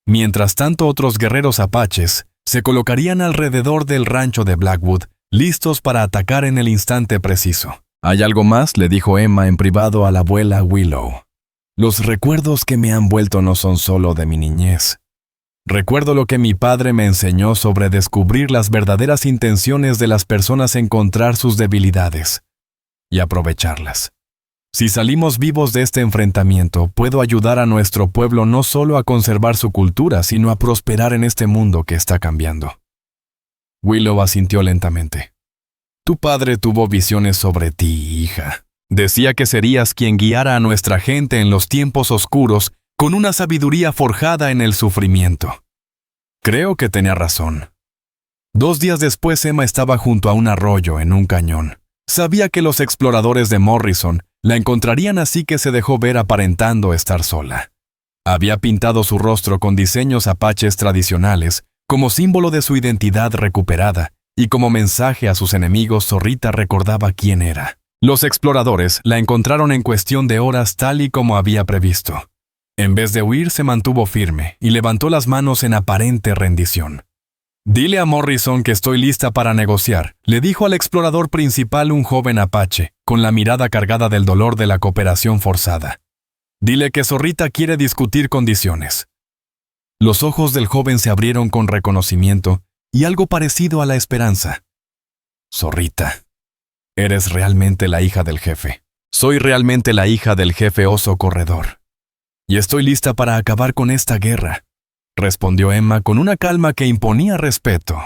Mientras tanto, otros guerreros apaches se colocarían alrededor del rancho de Blackwood, listos para atacar en el instante preciso. «Hay algo más», le dijo Emma en privado a la abuela Willow. «Los recuerdos que me han vuelto no son solo de mi niñez. Recuerdo lo que mi padre me enseñó sobre descubrir las verdaderas intenciones de las personas, encontrar sus debilidades y aprovecharlas. Si salimos vivos de este enfrentamiento, puedo ayudar a nuestro pueblo no solo a conservar su cultura, sino a prosperar en este mundo que está cambiando». Willow asintió lentamente. Tu padre tuvo visiones sobre ti, hija. Decía que serías quien guiara a nuestra gente en los tiempos oscuros con una sabiduría forjada en el sufrimiento. Creo que tenía razón. 2 días después, Emma estaba junto a un arroyo en un cañón. Sabía que los exploradores de Morrison la encontrarían, así que se dejó ver aparentando estar sola. Había pintado su rostro con diseños apaches tradicionales, como símbolo de su identidad recuperada, y como mensaje a sus enemigos, Zorrita recordaba quién era. Los exploradores la encontraron en cuestión de horas, tal y como había previsto. En vez de huir, se mantuvo firme y levantó las manos en aparente rendición. «Dile a Morrison que estoy lista para negociar», le dijo al explorador principal, un joven apache, con la mirada cargada del dolor de la cooperación forzada. «Dile que Zorrita quiere discutir condiciones». Los ojos del joven se abrieron con reconocimiento y algo parecido a la esperanza. «Zorrita, eres realmente la hija del jefe. Soy realmente la hija del jefe oso corredor. Y estoy lista para acabar con esta guerra», respondió Emma con una calma que imponía respeto.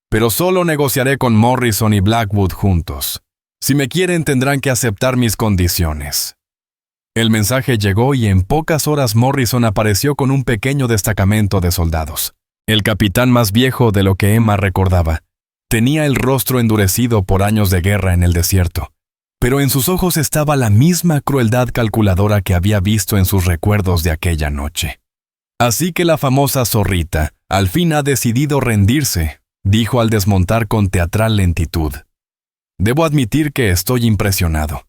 «Pero solo negociaré con Morrison y Blackwood juntos. Si me quieren, tendrán que aceptar mis condiciones». El mensaje llegó y en pocas horas Morrison apareció con un pequeño destacamento de soldados. El capitán más viejo de lo que Emma recordaba. Tenía el rostro endurecido por años de guerra en el desierto, pero en sus ojos estaba la misma crueldad calculadora que había visto en sus recuerdos de aquella noche. «Así que la famosa Zorrita al fin ha decidido rendirse», dijo al desmontar con teatral lentitud. «Debo admitir que estoy impresionado.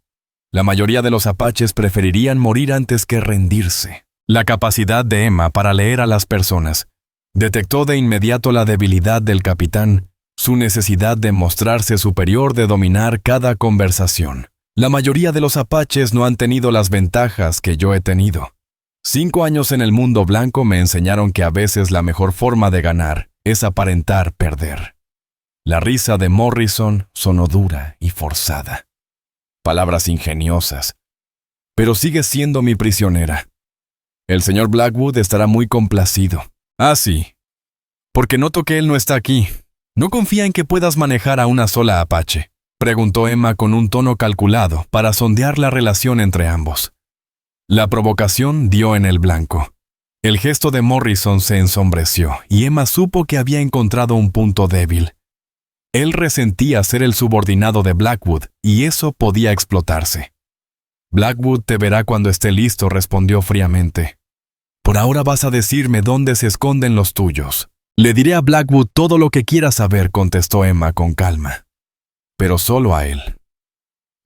La mayoría de los apaches preferirían morir antes que rendirse». La capacidad de Emma para leer a las personas detectó de inmediato la debilidad del capitán, su necesidad de mostrarse superior, de dominar cada conversación. «La mayoría de los apaches no han tenido las ventajas que yo he tenido. 5 años en el mundo blanco me enseñaron que a veces la mejor forma de ganar es aparentar perder». La risa de Morrison sonó dura y forzada. Palabras ingeniosas. «Pero sigues siendo mi prisionera. El señor Blackwood estará muy complacido». «Ah, sí. Porque noto que él no está aquí. ¿No confía en que puedas manejar a una sola apache?», preguntó Emma con un tono calculado para sondear la relación entre ambos. La provocación dio en el blanco. El gesto de Morrison se ensombreció y Emma supo que había encontrado un punto débil. Él resentía ser el subordinado de Blackwood y eso podía explotarse. «Blackwood te verá cuando esté listo», respondió fríamente. «Por ahora vas a decirme dónde se esconden los tuyos». «Le diré a Blackwood todo lo que quiera saber», contestó Emma con calma. «Pero solo a él.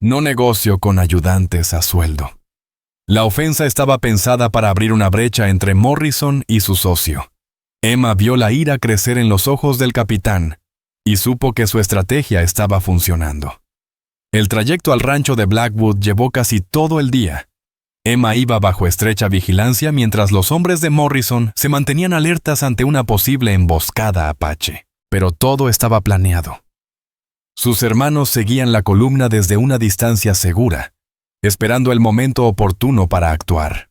No negocio con ayudantes a sueldo». La ofensa estaba pensada para abrir una brecha entre Morrison y su socio. Emma vio la ira crecer en los ojos del capitán y supo que su estrategia estaba funcionando. El trayecto al rancho de Blackwood llevó casi todo el día. Emma iba bajo estrecha vigilancia mientras los hombres de Morrison se mantenían alertas ante una posible emboscada apache. Pero todo estaba planeado. Sus hermanos seguían la columna desde una distancia segura, esperando el momento oportuno para actuar.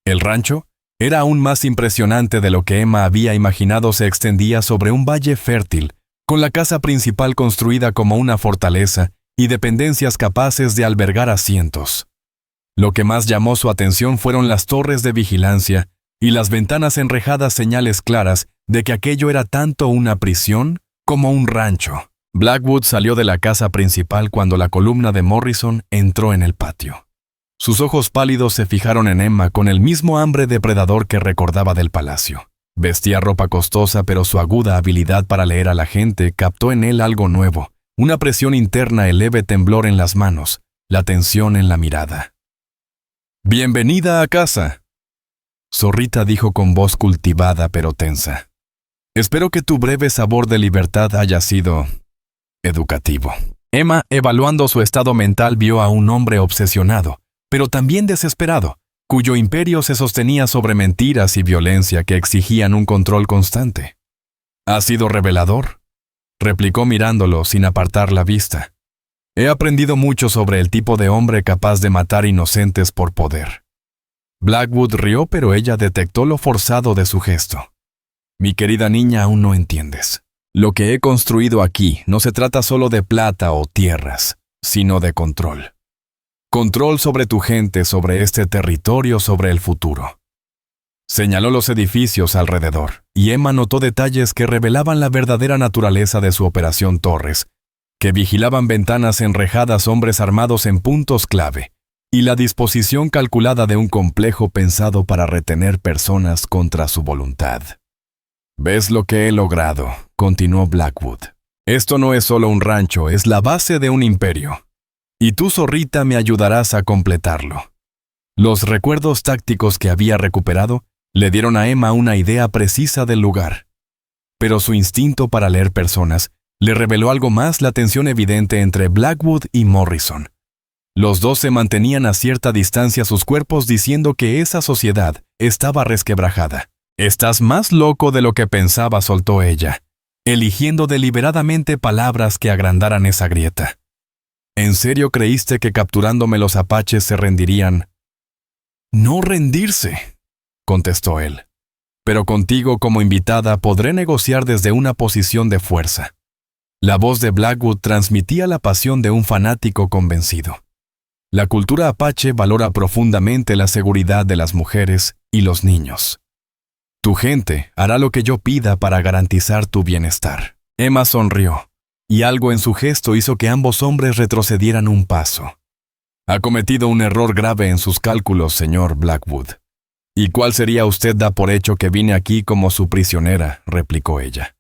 El rancho era aún más impresionante de lo que Emma había imaginado. Se extendía sobre un valle fértil, con la casa principal construida como una fortaleza y dependencias capaces de albergar a cientos. Lo que más llamó su atención fueron las torres de vigilancia y las ventanas enrejadas, señales claras de que aquello era tanto una prisión como un rancho. Blackwood salió de la casa principal cuando la columna de Morrison entró en el patio. Sus ojos pálidos se fijaron en Emma con el mismo hambre depredador que recordaba del palacio. Vestía ropa costosa, pero su aguda habilidad para leer a la gente captó en él algo nuevo, una presión interna, el leve temblor en las manos, la tensión en la mirada. «Bienvenida a casa», Zorrita dijo con voz cultivada pero tensa. «Espero que tu breve sabor de libertad haya sido educativo». Emma, evaluando su estado mental, vio a un hombre obsesionado, pero también desesperado, cuyo imperio se sostenía sobre mentiras y violencia que exigían un control constante. «Ha sido revelador», replicó mirándolo sin apartar la vista. «He aprendido mucho sobre el tipo de hombre capaz de matar inocentes por poder». Blackwood rió, pero ella detectó lo forzado de su gesto. «Mi querida niña, aún no entiendes. Lo que he construido aquí no se trata solo de plata o tierras, sino de control. Control sobre tu gente, sobre este territorio, sobre el futuro. Señaló los edificios alrededor, y Emma notó detalles que revelaban la verdadera naturaleza de su operación Torres, que vigilaban ventanas enrejadas, hombres armados en puntos clave, y la disposición calculada de un complejo pensado para retener personas contra su voluntad. «¿Ves lo que he logrado?», continuó Blackwood. «Esto no es solo un rancho, es la base de un imperio. Y tú, zorrita, me ayudarás a completarlo». Los recuerdos tácticos que había recuperado le dieron a Emma una idea precisa del lugar. Pero su instinto para leer personas le reveló algo más: la tensión evidente entre Blackwood y Morrison. Los dos se mantenían a cierta distancia, sus cuerpos diciendo que esa sociedad estaba resquebrajada. «Estás más loco de lo que pensaba», soltó ella, eligiendo deliberadamente palabras que agrandaran esa grieta. «¿En serio creíste que capturándome los apaches se rendirían?» «No rendirse», contestó él. «Pero contigo como invitada podré negociar desde una posición de fuerza». La voz de Blackwood transmitía la pasión de un fanático convencido. La cultura apache valora profundamente la seguridad de las mujeres y los niños. «Tu gente hará lo que yo pida para garantizar tu bienestar». Emma sonrió, y algo en su gesto hizo que ambos hombres retrocedieran un paso. «Ha cometido un error grave en sus cálculos, señor Blackwood». «¿Y cuál sería? Usted da por hecho que vine aquí como su prisionera», replicó ella.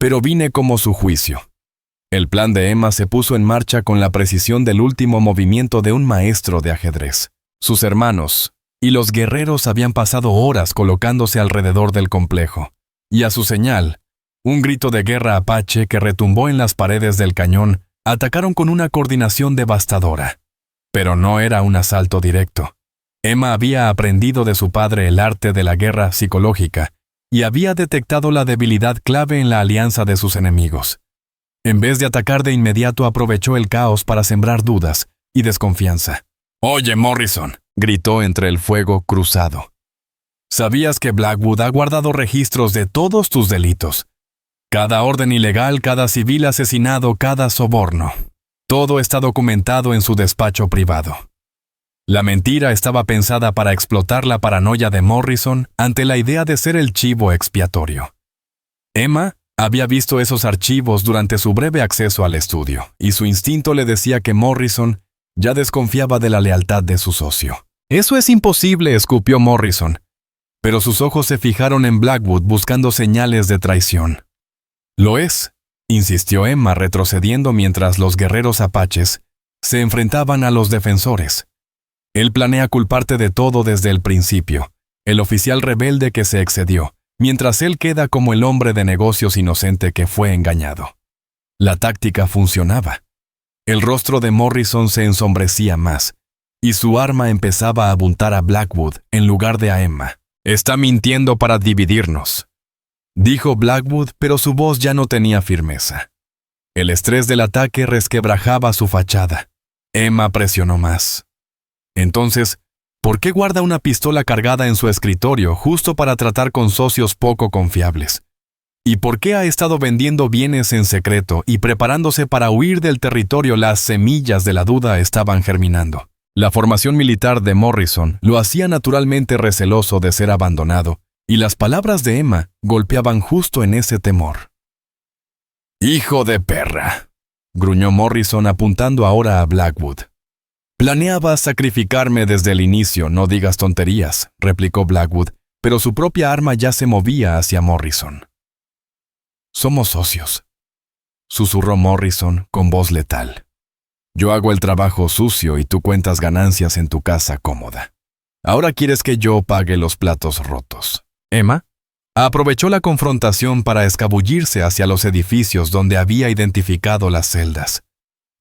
«Pero vine como su juicio». El plan de Emma se puso en marcha con la precisión del último movimiento de un maestro de ajedrez. Sus hermanos y los guerreros habían pasado horas colocándose alrededor del complejo, y a su señal, un grito de guerra apache que retumbó en las paredes del cañón, atacaron con una coordinación devastadora. Pero no era un asalto directo. Emma había aprendido de su padre el arte de la guerra psicológica y había detectado la debilidad clave en la alianza de sus enemigos. En vez de atacar de inmediato, aprovechó el caos para sembrar dudas y desconfianza. «Oye, Morrison», gritó entre el fuego cruzado. «¿Sabías que Blackwood ha guardado registros de todos tus delitos? Cada orden ilegal, cada civil asesinado, cada soborno. Todo está documentado en su despacho privado». La mentira estaba pensada para explotar la paranoia de Morrison ante la idea de ser el chivo expiatorio. Emma había visto esos archivos durante su breve acceso al estudio, y su instinto le decía que Morrison ya desconfiaba de la lealtad de su socio. «Eso es imposible», escupió Morrison, pero sus ojos se fijaron en Blackwood buscando señales de traición. «Lo es», insistió Emma, retrocediendo mientras los guerreros apaches se enfrentaban a los defensores. «Él planea culparte de todo desde el principio, el oficial rebelde que se excedió, mientras él queda como el hombre de negocios inocente que fue engañado». La táctica funcionaba. El rostro de Morrison se ensombrecía más, y su arma empezaba a apuntar a Blackwood en lugar de a Emma. «Está mintiendo para dividirnos», dijo Blackwood, pero su voz ya no tenía firmeza. El estrés del ataque resquebrajaba su fachada. Emma presionó más. «Entonces, ¿por qué guarda una pistola cargada en su escritorio justo para tratar con socios poco confiables? ¿Y por qué ha estado vendiendo bienes en secreto y preparándose para huir del territorio? Las semillas de la duda estaban germinando. La formación militar de Morrison lo hacía naturalmente receloso de ser abandonado, y las palabras de Emma golpeaban justo en ese temor. «Hijo de perra», gruñó Morrison apuntando ahora a Blackwood. «Planeabas sacrificarme desde el inicio, no digas tonterías», replicó Blackwood, pero su propia arma ya se movía hacia Morrison. «Somos socios», susurró Morrison con voz letal. «Yo hago el trabajo sucio y tú cuentas ganancias en tu casa cómoda. Ahora quieres que yo pague los platos rotos». Emma aprovechó la confrontación para escabullirse hacia los edificios donde había identificado las celdas.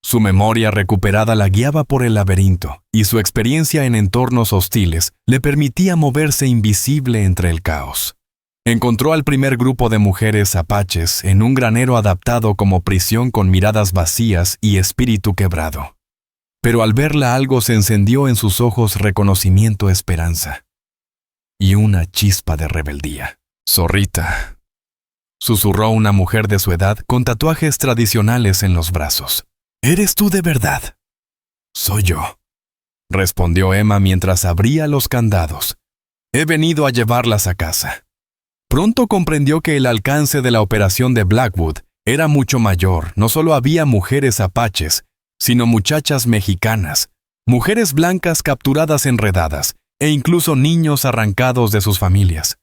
Su memoria recuperada la guiaba por el laberinto, y su experiencia en entornos hostiles le permitía moverse invisible entre el caos. Encontró al primer grupo de mujeres apaches en un granero adaptado como prisión, con miradas vacías y espíritu quebrado. Pero al verla algo se encendió en sus ojos: reconocimiento, esperanza y una chispa de rebeldía. «Zorrita», susurró una mujer de su edad con tatuajes tradicionales en los brazos. ¿Eres tú de verdad? Soy yo, respondió Emma mientras abría los candados. He venido a llevarlas a casa. Pronto comprendió que el alcance de la operación de Blackwood era mucho mayor. No solo había mujeres apaches, sino muchachas mexicanas, mujeres blancas capturadas enredadas, e incluso niños arrancados de sus familias.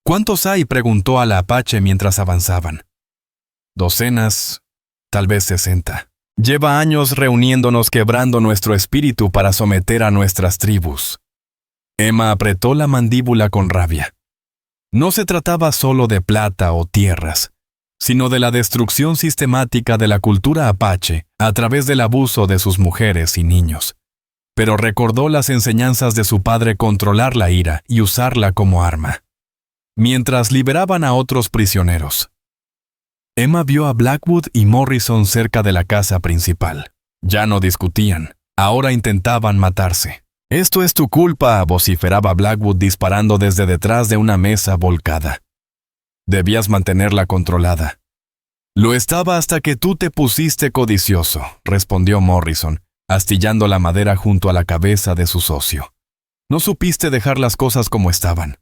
¿Cuántos hay?, preguntó a la apache mientras avanzaban. Docenas, tal vez 60. Lleva años reuniéndonos, quebrando nuestro espíritu para someter a nuestras tribus. Emma apretó la mandíbula con rabia. No se trataba solo de plata o tierras, sino de la destrucción sistemática de la cultura apache a través del abuso de sus mujeres y niños. Pero recordó las enseñanzas de su padre: controlar la ira y usarla como arma, mientras liberaban a otros prisioneros. Emma vio a Blackwood y Morrison cerca de la casa principal. Ya no discutían, ahora intentaban matarse. «Esto es tu culpa», vociferaba Blackwood disparando desde detrás de una mesa volcada. «Debías mantenerla controlada». «Lo estaba hasta que tú te pusiste codicioso», respondió Morrison, astillando la madera junto a la cabeza de su socio. «No supiste dejar las cosas como estaban».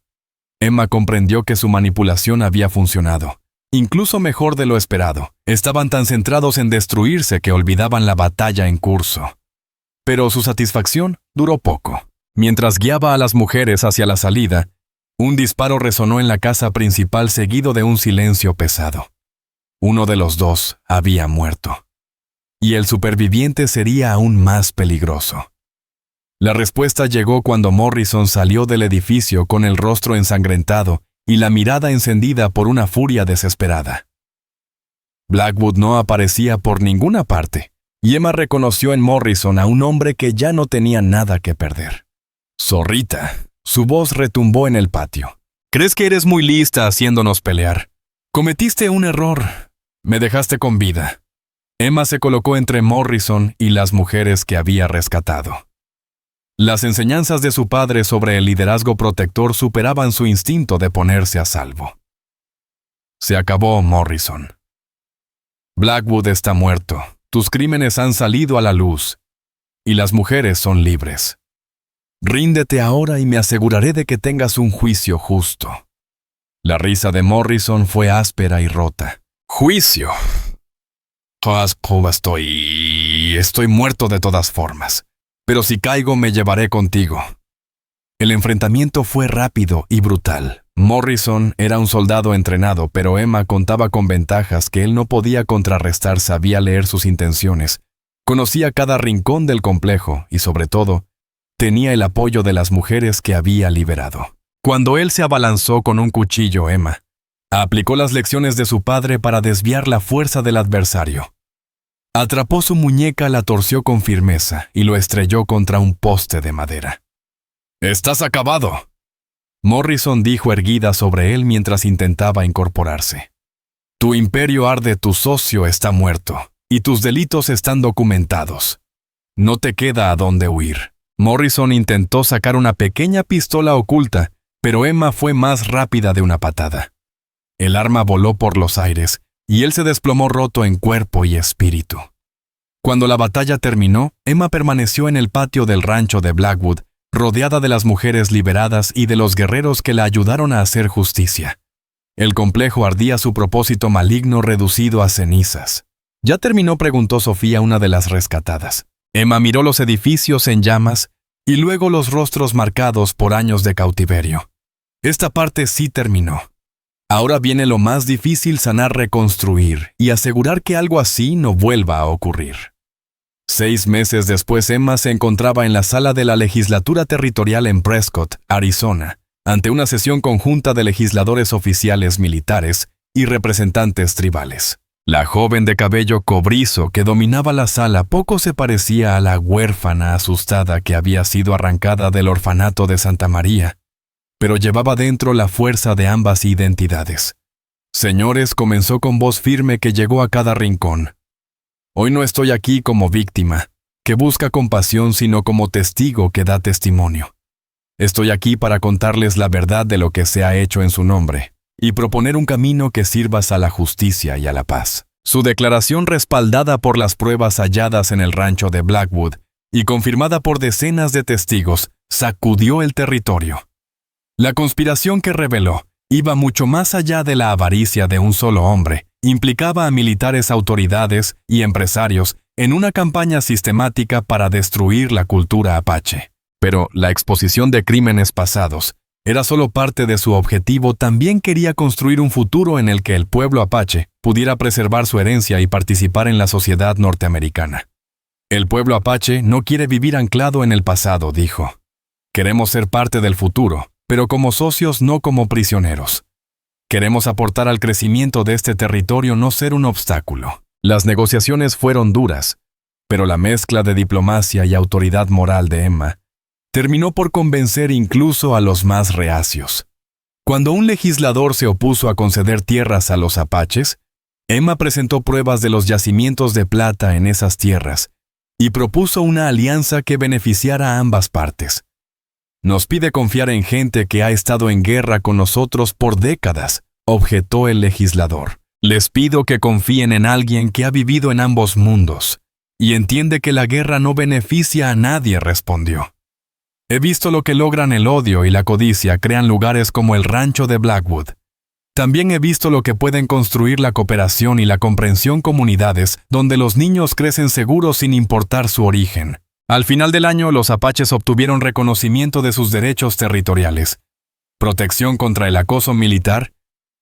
Emma comprendió que su manipulación había funcionado, incluso mejor de lo esperado. Estaban tan centrados en destruirse que olvidaban la batalla en curso. Pero su satisfacción duró poco. Mientras guiaba a las mujeres hacia la salida, un disparo resonó en la casa principal, seguido de un silencio pesado. Uno de los dos había muerto. Y el superviviente sería aún más peligroso. La respuesta llegó cuando Morrison salió del edificio con el rostro ensangrentado y la mirada encendida por una furia desesperada. Blackwood no aparecía por ninguna parte, y Emma reconoció en Morrison a un hombre que ya no tenía nada que perder. «Zorrita», su voz retumbó en el patio. «¿Crees que eres muy lista haciéndonos pelear? Cometiste un error. Me dejaste con vida». Emma se colocó entre Morrison y las mujeres que había rescatado. Las enseñanzas de su padre sobre el liderazgo protector superaban su instinto de ponerse a salvo. Se acabó, Morrison. Blackwood está muerto. Tus crímenes han salido a la luz, y las mujeres son libres. Ríndete ahora y me aseguraré de que tengas un juicio justo. La risa de Morrison fue áspera y rota. ¿Juicio? Estoy muerto de todas formas, pero si caigo me llevaré contigo. El enfrentamiento fue rápido y brutal. Morrison era un soldado entrenado, pero Emma contaba con ventajas que él no podía contrarrestar. Sabía leer sus intenciones, conocía cada rincón del complejo y, sobre todo, tenía el apoyo de las mujeres que había liberado. Cuando él se abalanzó con un cuchillo, Emma aplicó las lecciones de su padre para desviar la fuerza del adversario. Atrapó su muñeca, la torció con firmeza y lo estrelló contra un poste de madera. «¡Estás acabado!», Morrison dijo erguida sobre él mientras intentaba incorporarse. «Tu imperio arde, tu socio está muerto, y tus delitos están documentados. No te queda a dónde huir». Morrison intentó sacar una pequeña pistola oculta, pero Emma fue más rápida de una patada. El arma voló por los aires, y él se desplomó roto en cuerpo y espíritu. Cuando la batalla terminó, Emma permaneció en el patio del rancho de Blackwood, rodeada de las mujeres liberadas y de los guerreros que la ayudaron a hacer justicia. El complejo ardía, su propósito maligno reducido a cenizas. «¿Ya terminó?», preguntó Sofía, una de las rescatadas. Emma miró los edificios en llamas y luego los rostros marcados por años de cautiverio. Esta parte sí terminó. Ahora viene lo más difícil: sanar, reconstruir y asegurar que algo así no vuelva a ocurrir. 6 meses después, Emma se encontraba en la sala de la legislatura territorial en Prescott, Arizona, ante una sesión conjunta de legisladores, oficiales militares y representantes tribales. La joven de cabello cobrizo que dominaba la sala poco se parecía a la huérfana asustada que había sido arrancada del orfanato de Santa María, pero llevaba dentro la fuerza de ambas identidades. «Señores», comenzó con voz firme que llegó a cada rincón, «hoy no estoy aquí como víctima, que busca compasión, sino como testigo que da testimonio. Estoy aquí para contarles la verdad de lo que se ha hecho en su nombre. y proponer un camino que sirvas a la justicia y a la paz. Su declaración, respaldada por las pruebas halladas en el rancho de Blackwood y confirmada por decenas de testigos, sacudió el territorio. La conspiración que reveló iba mucho más allá de la avaricia de un solo hombre. Implicaba a militares, autoridades y empresarios en una campaña sistemática para destruir la cultura apache. Pero la exposición de crímenes pasados era solo parte de su objetivo. También quería construir un futuro en el que el pueblo apache pudiera preservar su herencia y participar en la sociedad norteamericana. El pueblo apache no quiere vivir anclado en el pasado, dijo. Queremos ser parte del futuro, pero como socios, no como prisioneros. Queremos aportar al crecimiento de este territorio, no ser un obstáculo. Las negociaciones fueron duras, pero la mezcla de diplomacia y autoridad moral de Emma terminó por convencer incluso a los más reacios. Cuando un legislador se opuso a conceder tierras a los apaches, Emma presentó pruebas de los yacimientos de plata en esas tierras y propuso una alianza que beneficiara a ambas partes. Nos pide confiar en gente que ha estado en guerra con nosotros por décadas, objetó el legislador. Les pido que confíen en alguien que ha vivido en ambos mundos y entiende que la guerra no beneficia a nadie, respondió. He visto lo que logran el odio y la codicia crean lugares como el rancho de Blackwood. También he visto lo que pueden construir la cooperación y la comprensión, comunidades donde los niños crecen seguros sin importar su origen. Al final del año, los apaches obtuvieron reconocimiento de sus derechos territoriales, protección contra el acoso militar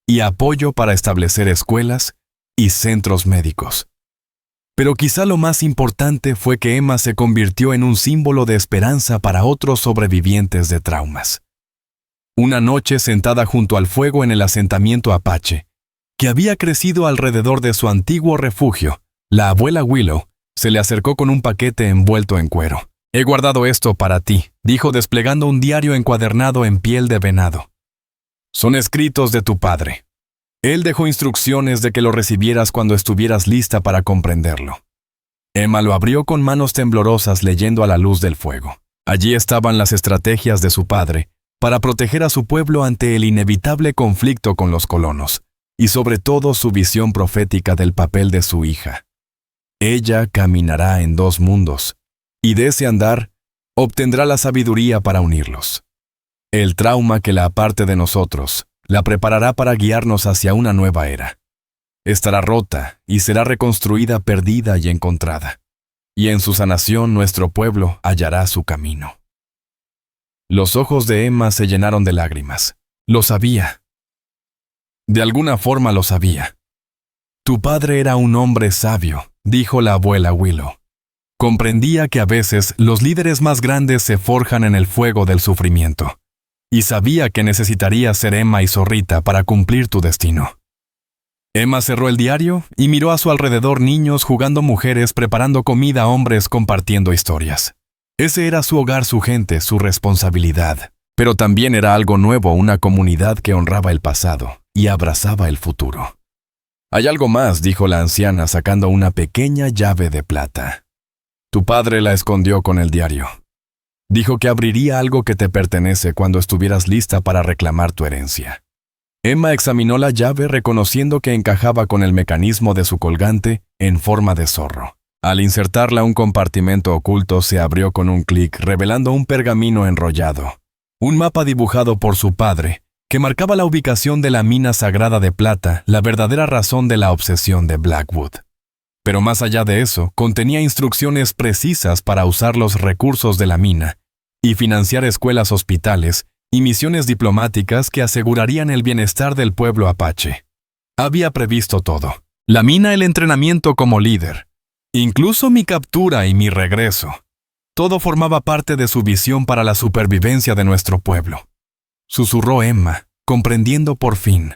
y apoyo para establecer escuelas y centros médicos. Pero quizá lo más importante fue que Emma se convirtió en un símbolo de esperanza para otros sobrevivientes de traumas. Una noche, sentada junto al fuego en el asentamiento apache, que había crecido alrededor de su antiguo refugio, la abuela Willow se le acercó con un paquete envuelto en cuero. He guardado esto para ti, dijo desplegando un diario encuadernado en piel de venado. Son escritos de tu padre. Él dejó instrucciones de que lo recibieras cuando estuvieras lista para comprenderlo. Emma lo abrió con manos temblorosas, leyendo a la luz del fuego. Allí estaban las estrategias de su padre para proteger a su pueblo ante el inevitable conflicto con los colonos, y sobre todo su visión profética del papel de su hija. Ella caminará en dos mundos, y de ese andar obtendrá la sabiduría para unirlos. El trauma que la aparte de nosotros la preparará para guiarnos hacia una nueva era. Estará rota y será reconstruida, perdida y encontrada. Y en su sanación nuestro pueblo hallará su camino. Los ojos de Emma se llenaron de lágrimas. Lo sabía. De alguna forma lo sabía. Tu padre era un hombre sabio, dijo la abuela Willow. Comprendía que a veces los líderes más grandes se forjan en el fuego del sufrimiento. Y sabía que necesitarías ser Emma y Zorrita para cumplir tu destino. Emma cerró el diario y miró a su alrededor: niños jugando, mujeres preparando comida, hombres compartiendo historias. Ese era su hogar, su gente, su responsabilidad. Pero también era algo nuevo, una comunidad que honraba el pasado y abrazaba el futuro. Hay algo más, dijo la anciana sacando una pequeña llave de plata. Tu padre la escondió con el diario. Dijo que abriría algo que te pertenece cuando estuvieras lista para reclamar tu herencia. Emma examinó la llave, reconociendo que encajaba con el mecanismo de su colgante en forma de zorro. Al insertarla, un compartimento oculto se abrió con un clic, revelando un pergamino enrollado. Un mapa dibujado por su padre, que marcaba la ubicación de la mina sagrada de plata, la verdadera razón de la obsesión de Blackwood. Pero más allá de eso, contenía instrucciones precisas para usar los recursos de la mina y financiar escuelas, hospitales y misiones diplomáticas que asegurarían el bienestar del pueblo apache. Había previsto todo. La mina, el entrenamiento como líder, incluso mi captura y mi regreso. Todo formaba parte de su visión para la supervivencia de nuestro pueblo. Susurró Emma, comprendiendo por fin.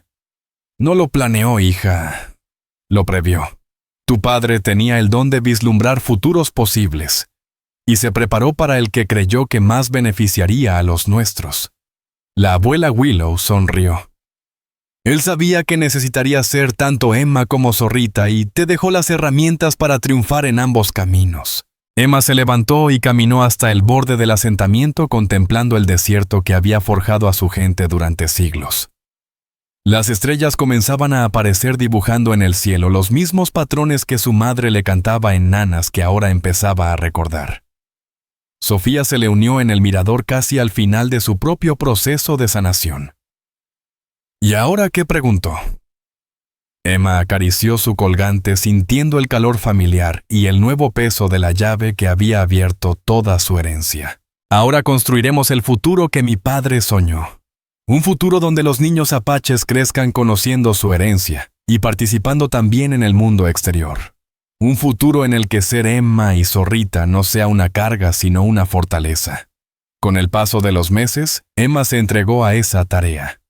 No lo planeó, hija. Lo previó. Tu padre tenía el don de vislumbrar futuros posibles, y se preparó para el que creyó que más beneficiaría a los nuestros. La abuela Willow sonrió. Él sabía que necesitaría ser tanto Emma como Zorrita y te dejó las herramientas para triunfar en ambos caminos. Emma se levantó y caminó hasta el borde del asentamiento, contemplando el desierto que había forjado a su gente durante siglos. Las estrellas comenzaban a aparecer dibujando en el cielo los mismos patrones que su madre le cantaba en nanas que ahora empezaba a recordar. Sofía se le unió en el mirador casi al final de su propio proceso de sanación. ¿Y ahora qué?, preguntó. Emma acarició su colgante sintiendo el calor familiar y el nuevo peso de la llave que había abierto toda su herencia. Ahora construiremos el futuro que mi padre soñó. Un futuro donde los niños apaches crezcan conociendo su herencia y participando también en el mundo exterior. Un futuro en el que ser Emma y Zorrita no sea una carga sino una fortaleza. Con el paso de los meses, Emma se entregó a esa tarea.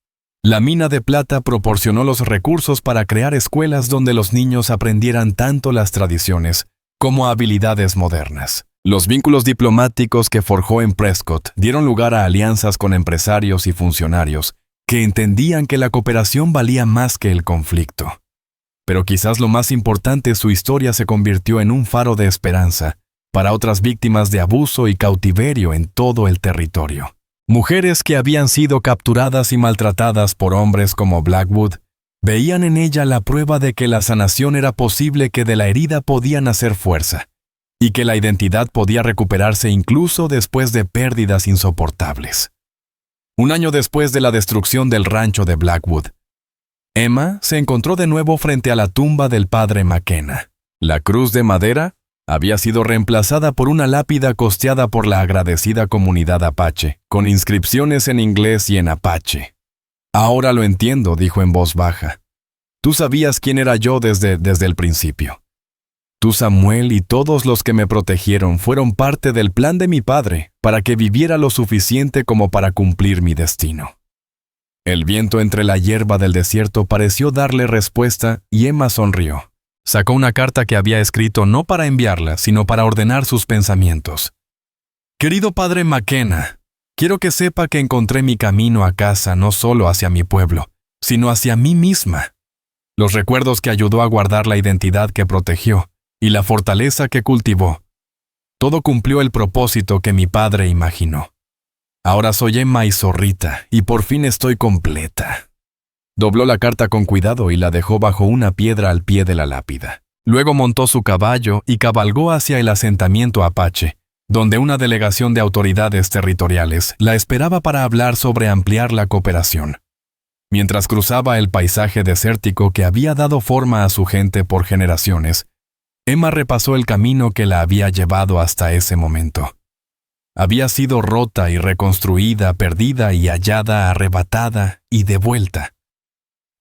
La mina de plata proporcionó los recursos para crear escuelas donde los niños aprendieran tanto las tradiciones como habilidades modernas. Los vínculos diplomáticos que forjó en Prescott dieron lugar a alianzas con empresarios y funcionarios que entendían que la cooperación valía más que el conflicto. Pero quizás lo más importante, su historia se convirtió en un faro de esperanza para otras víctimas de abuso y cautiverio en todo el territorio. Mujeres que habían sido capturadas y maltratadas por hombres como Blackwood veían en ella la prueba de que la sanación era posible, que de la herida podía nacer fuerza y que la identidad podía recuperarse incluso después de pérdidas insoportables. Un año después de la destrucción del rancho de Blackwood, Emma se encontró de nuevo frente a la tumba del padre McKenna. La cruz de madera había sido reemplazada por una lápida costeada por la agradecida comunidad apache, con inscripciones en inglés y en apache. «Ahora lo entiendo», dijo en voz baja. «Tú sabías quién era yo desde el principio. Tú, Samuel, y todos los que me protegieron fueron parte del plan de mi padre para que viviera lo suficiente como para cumplir mi destino». El viento entre la hierba del desierto pareció darle respuesta y Emma sonrió. Sacó una carta que había escrito no para enviarla, sino para ordenar sus pensamientos. «Querido padre McKenna, quiero que sepa que encontré mi camino a casa no solo hacia mi pueblo, sino hacia mí misma. Los recuerdos que ayudó a guardar, la identidad que protegió y la fortaleza que cultivó. Todo cumplió el propósito que mi padre imaginó. Ahora soy Emma y Zorrita, y por fin estoy completa». Dobló la carta con cuidado y la dejó bajo una piedra al pie de la lápida. Luego montó su caballo y cabalgó hacia el asentamiento apache, donde una delegación de autoridades territoriales la esperaba para hablar sobre ampliar la cooperación. Mientras cruzaba el paisaje desértico que había dado forma a su gente por generaciones, Emma repasó el camino que la había llevado hasta ese momento. Había sido rota y reconstruida, perdida y hallada, arrebatada y devuelta.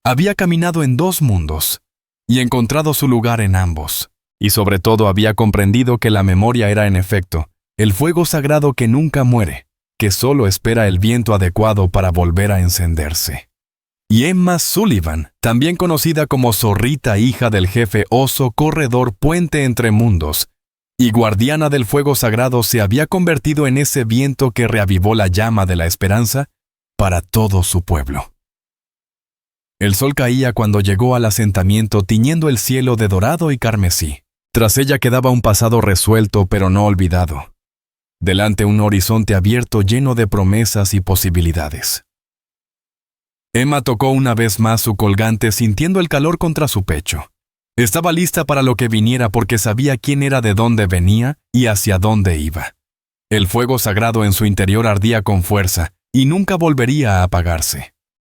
Había caminado en dos mundos y encontrado su lugar en ambos, y sobre todo había comprendido que la memoria era en efecto el fuego sagrado que nunca muere, que solo espera el viento adecuado para volver a encenderse. Y Emma Sullivan, también conocida como Zorrita, hija del jefe oso, corredor puente entre mundos, y guardiana del fuego sagrado, se había convertido en ese viento que reavivó la llama de la esperanza para todo su pueblo. El sol caía cuando llegó al asentamiento, tiñendo el cielo de dorado y carmesí. Tras ella quedaba un pasado resuelto pero no olvidado. Delante un horizonte abierto lleno de promesas y posibilidades. Emma tocó una vez más su colgante sintiendo el calor contra su pecho. Estaba lista para lo que viniera porque sabía quién era, de dónde venía y hacia dónde iba. El fuego sagrado en su interior ardía con fuerza y nunca volvería a apagarse.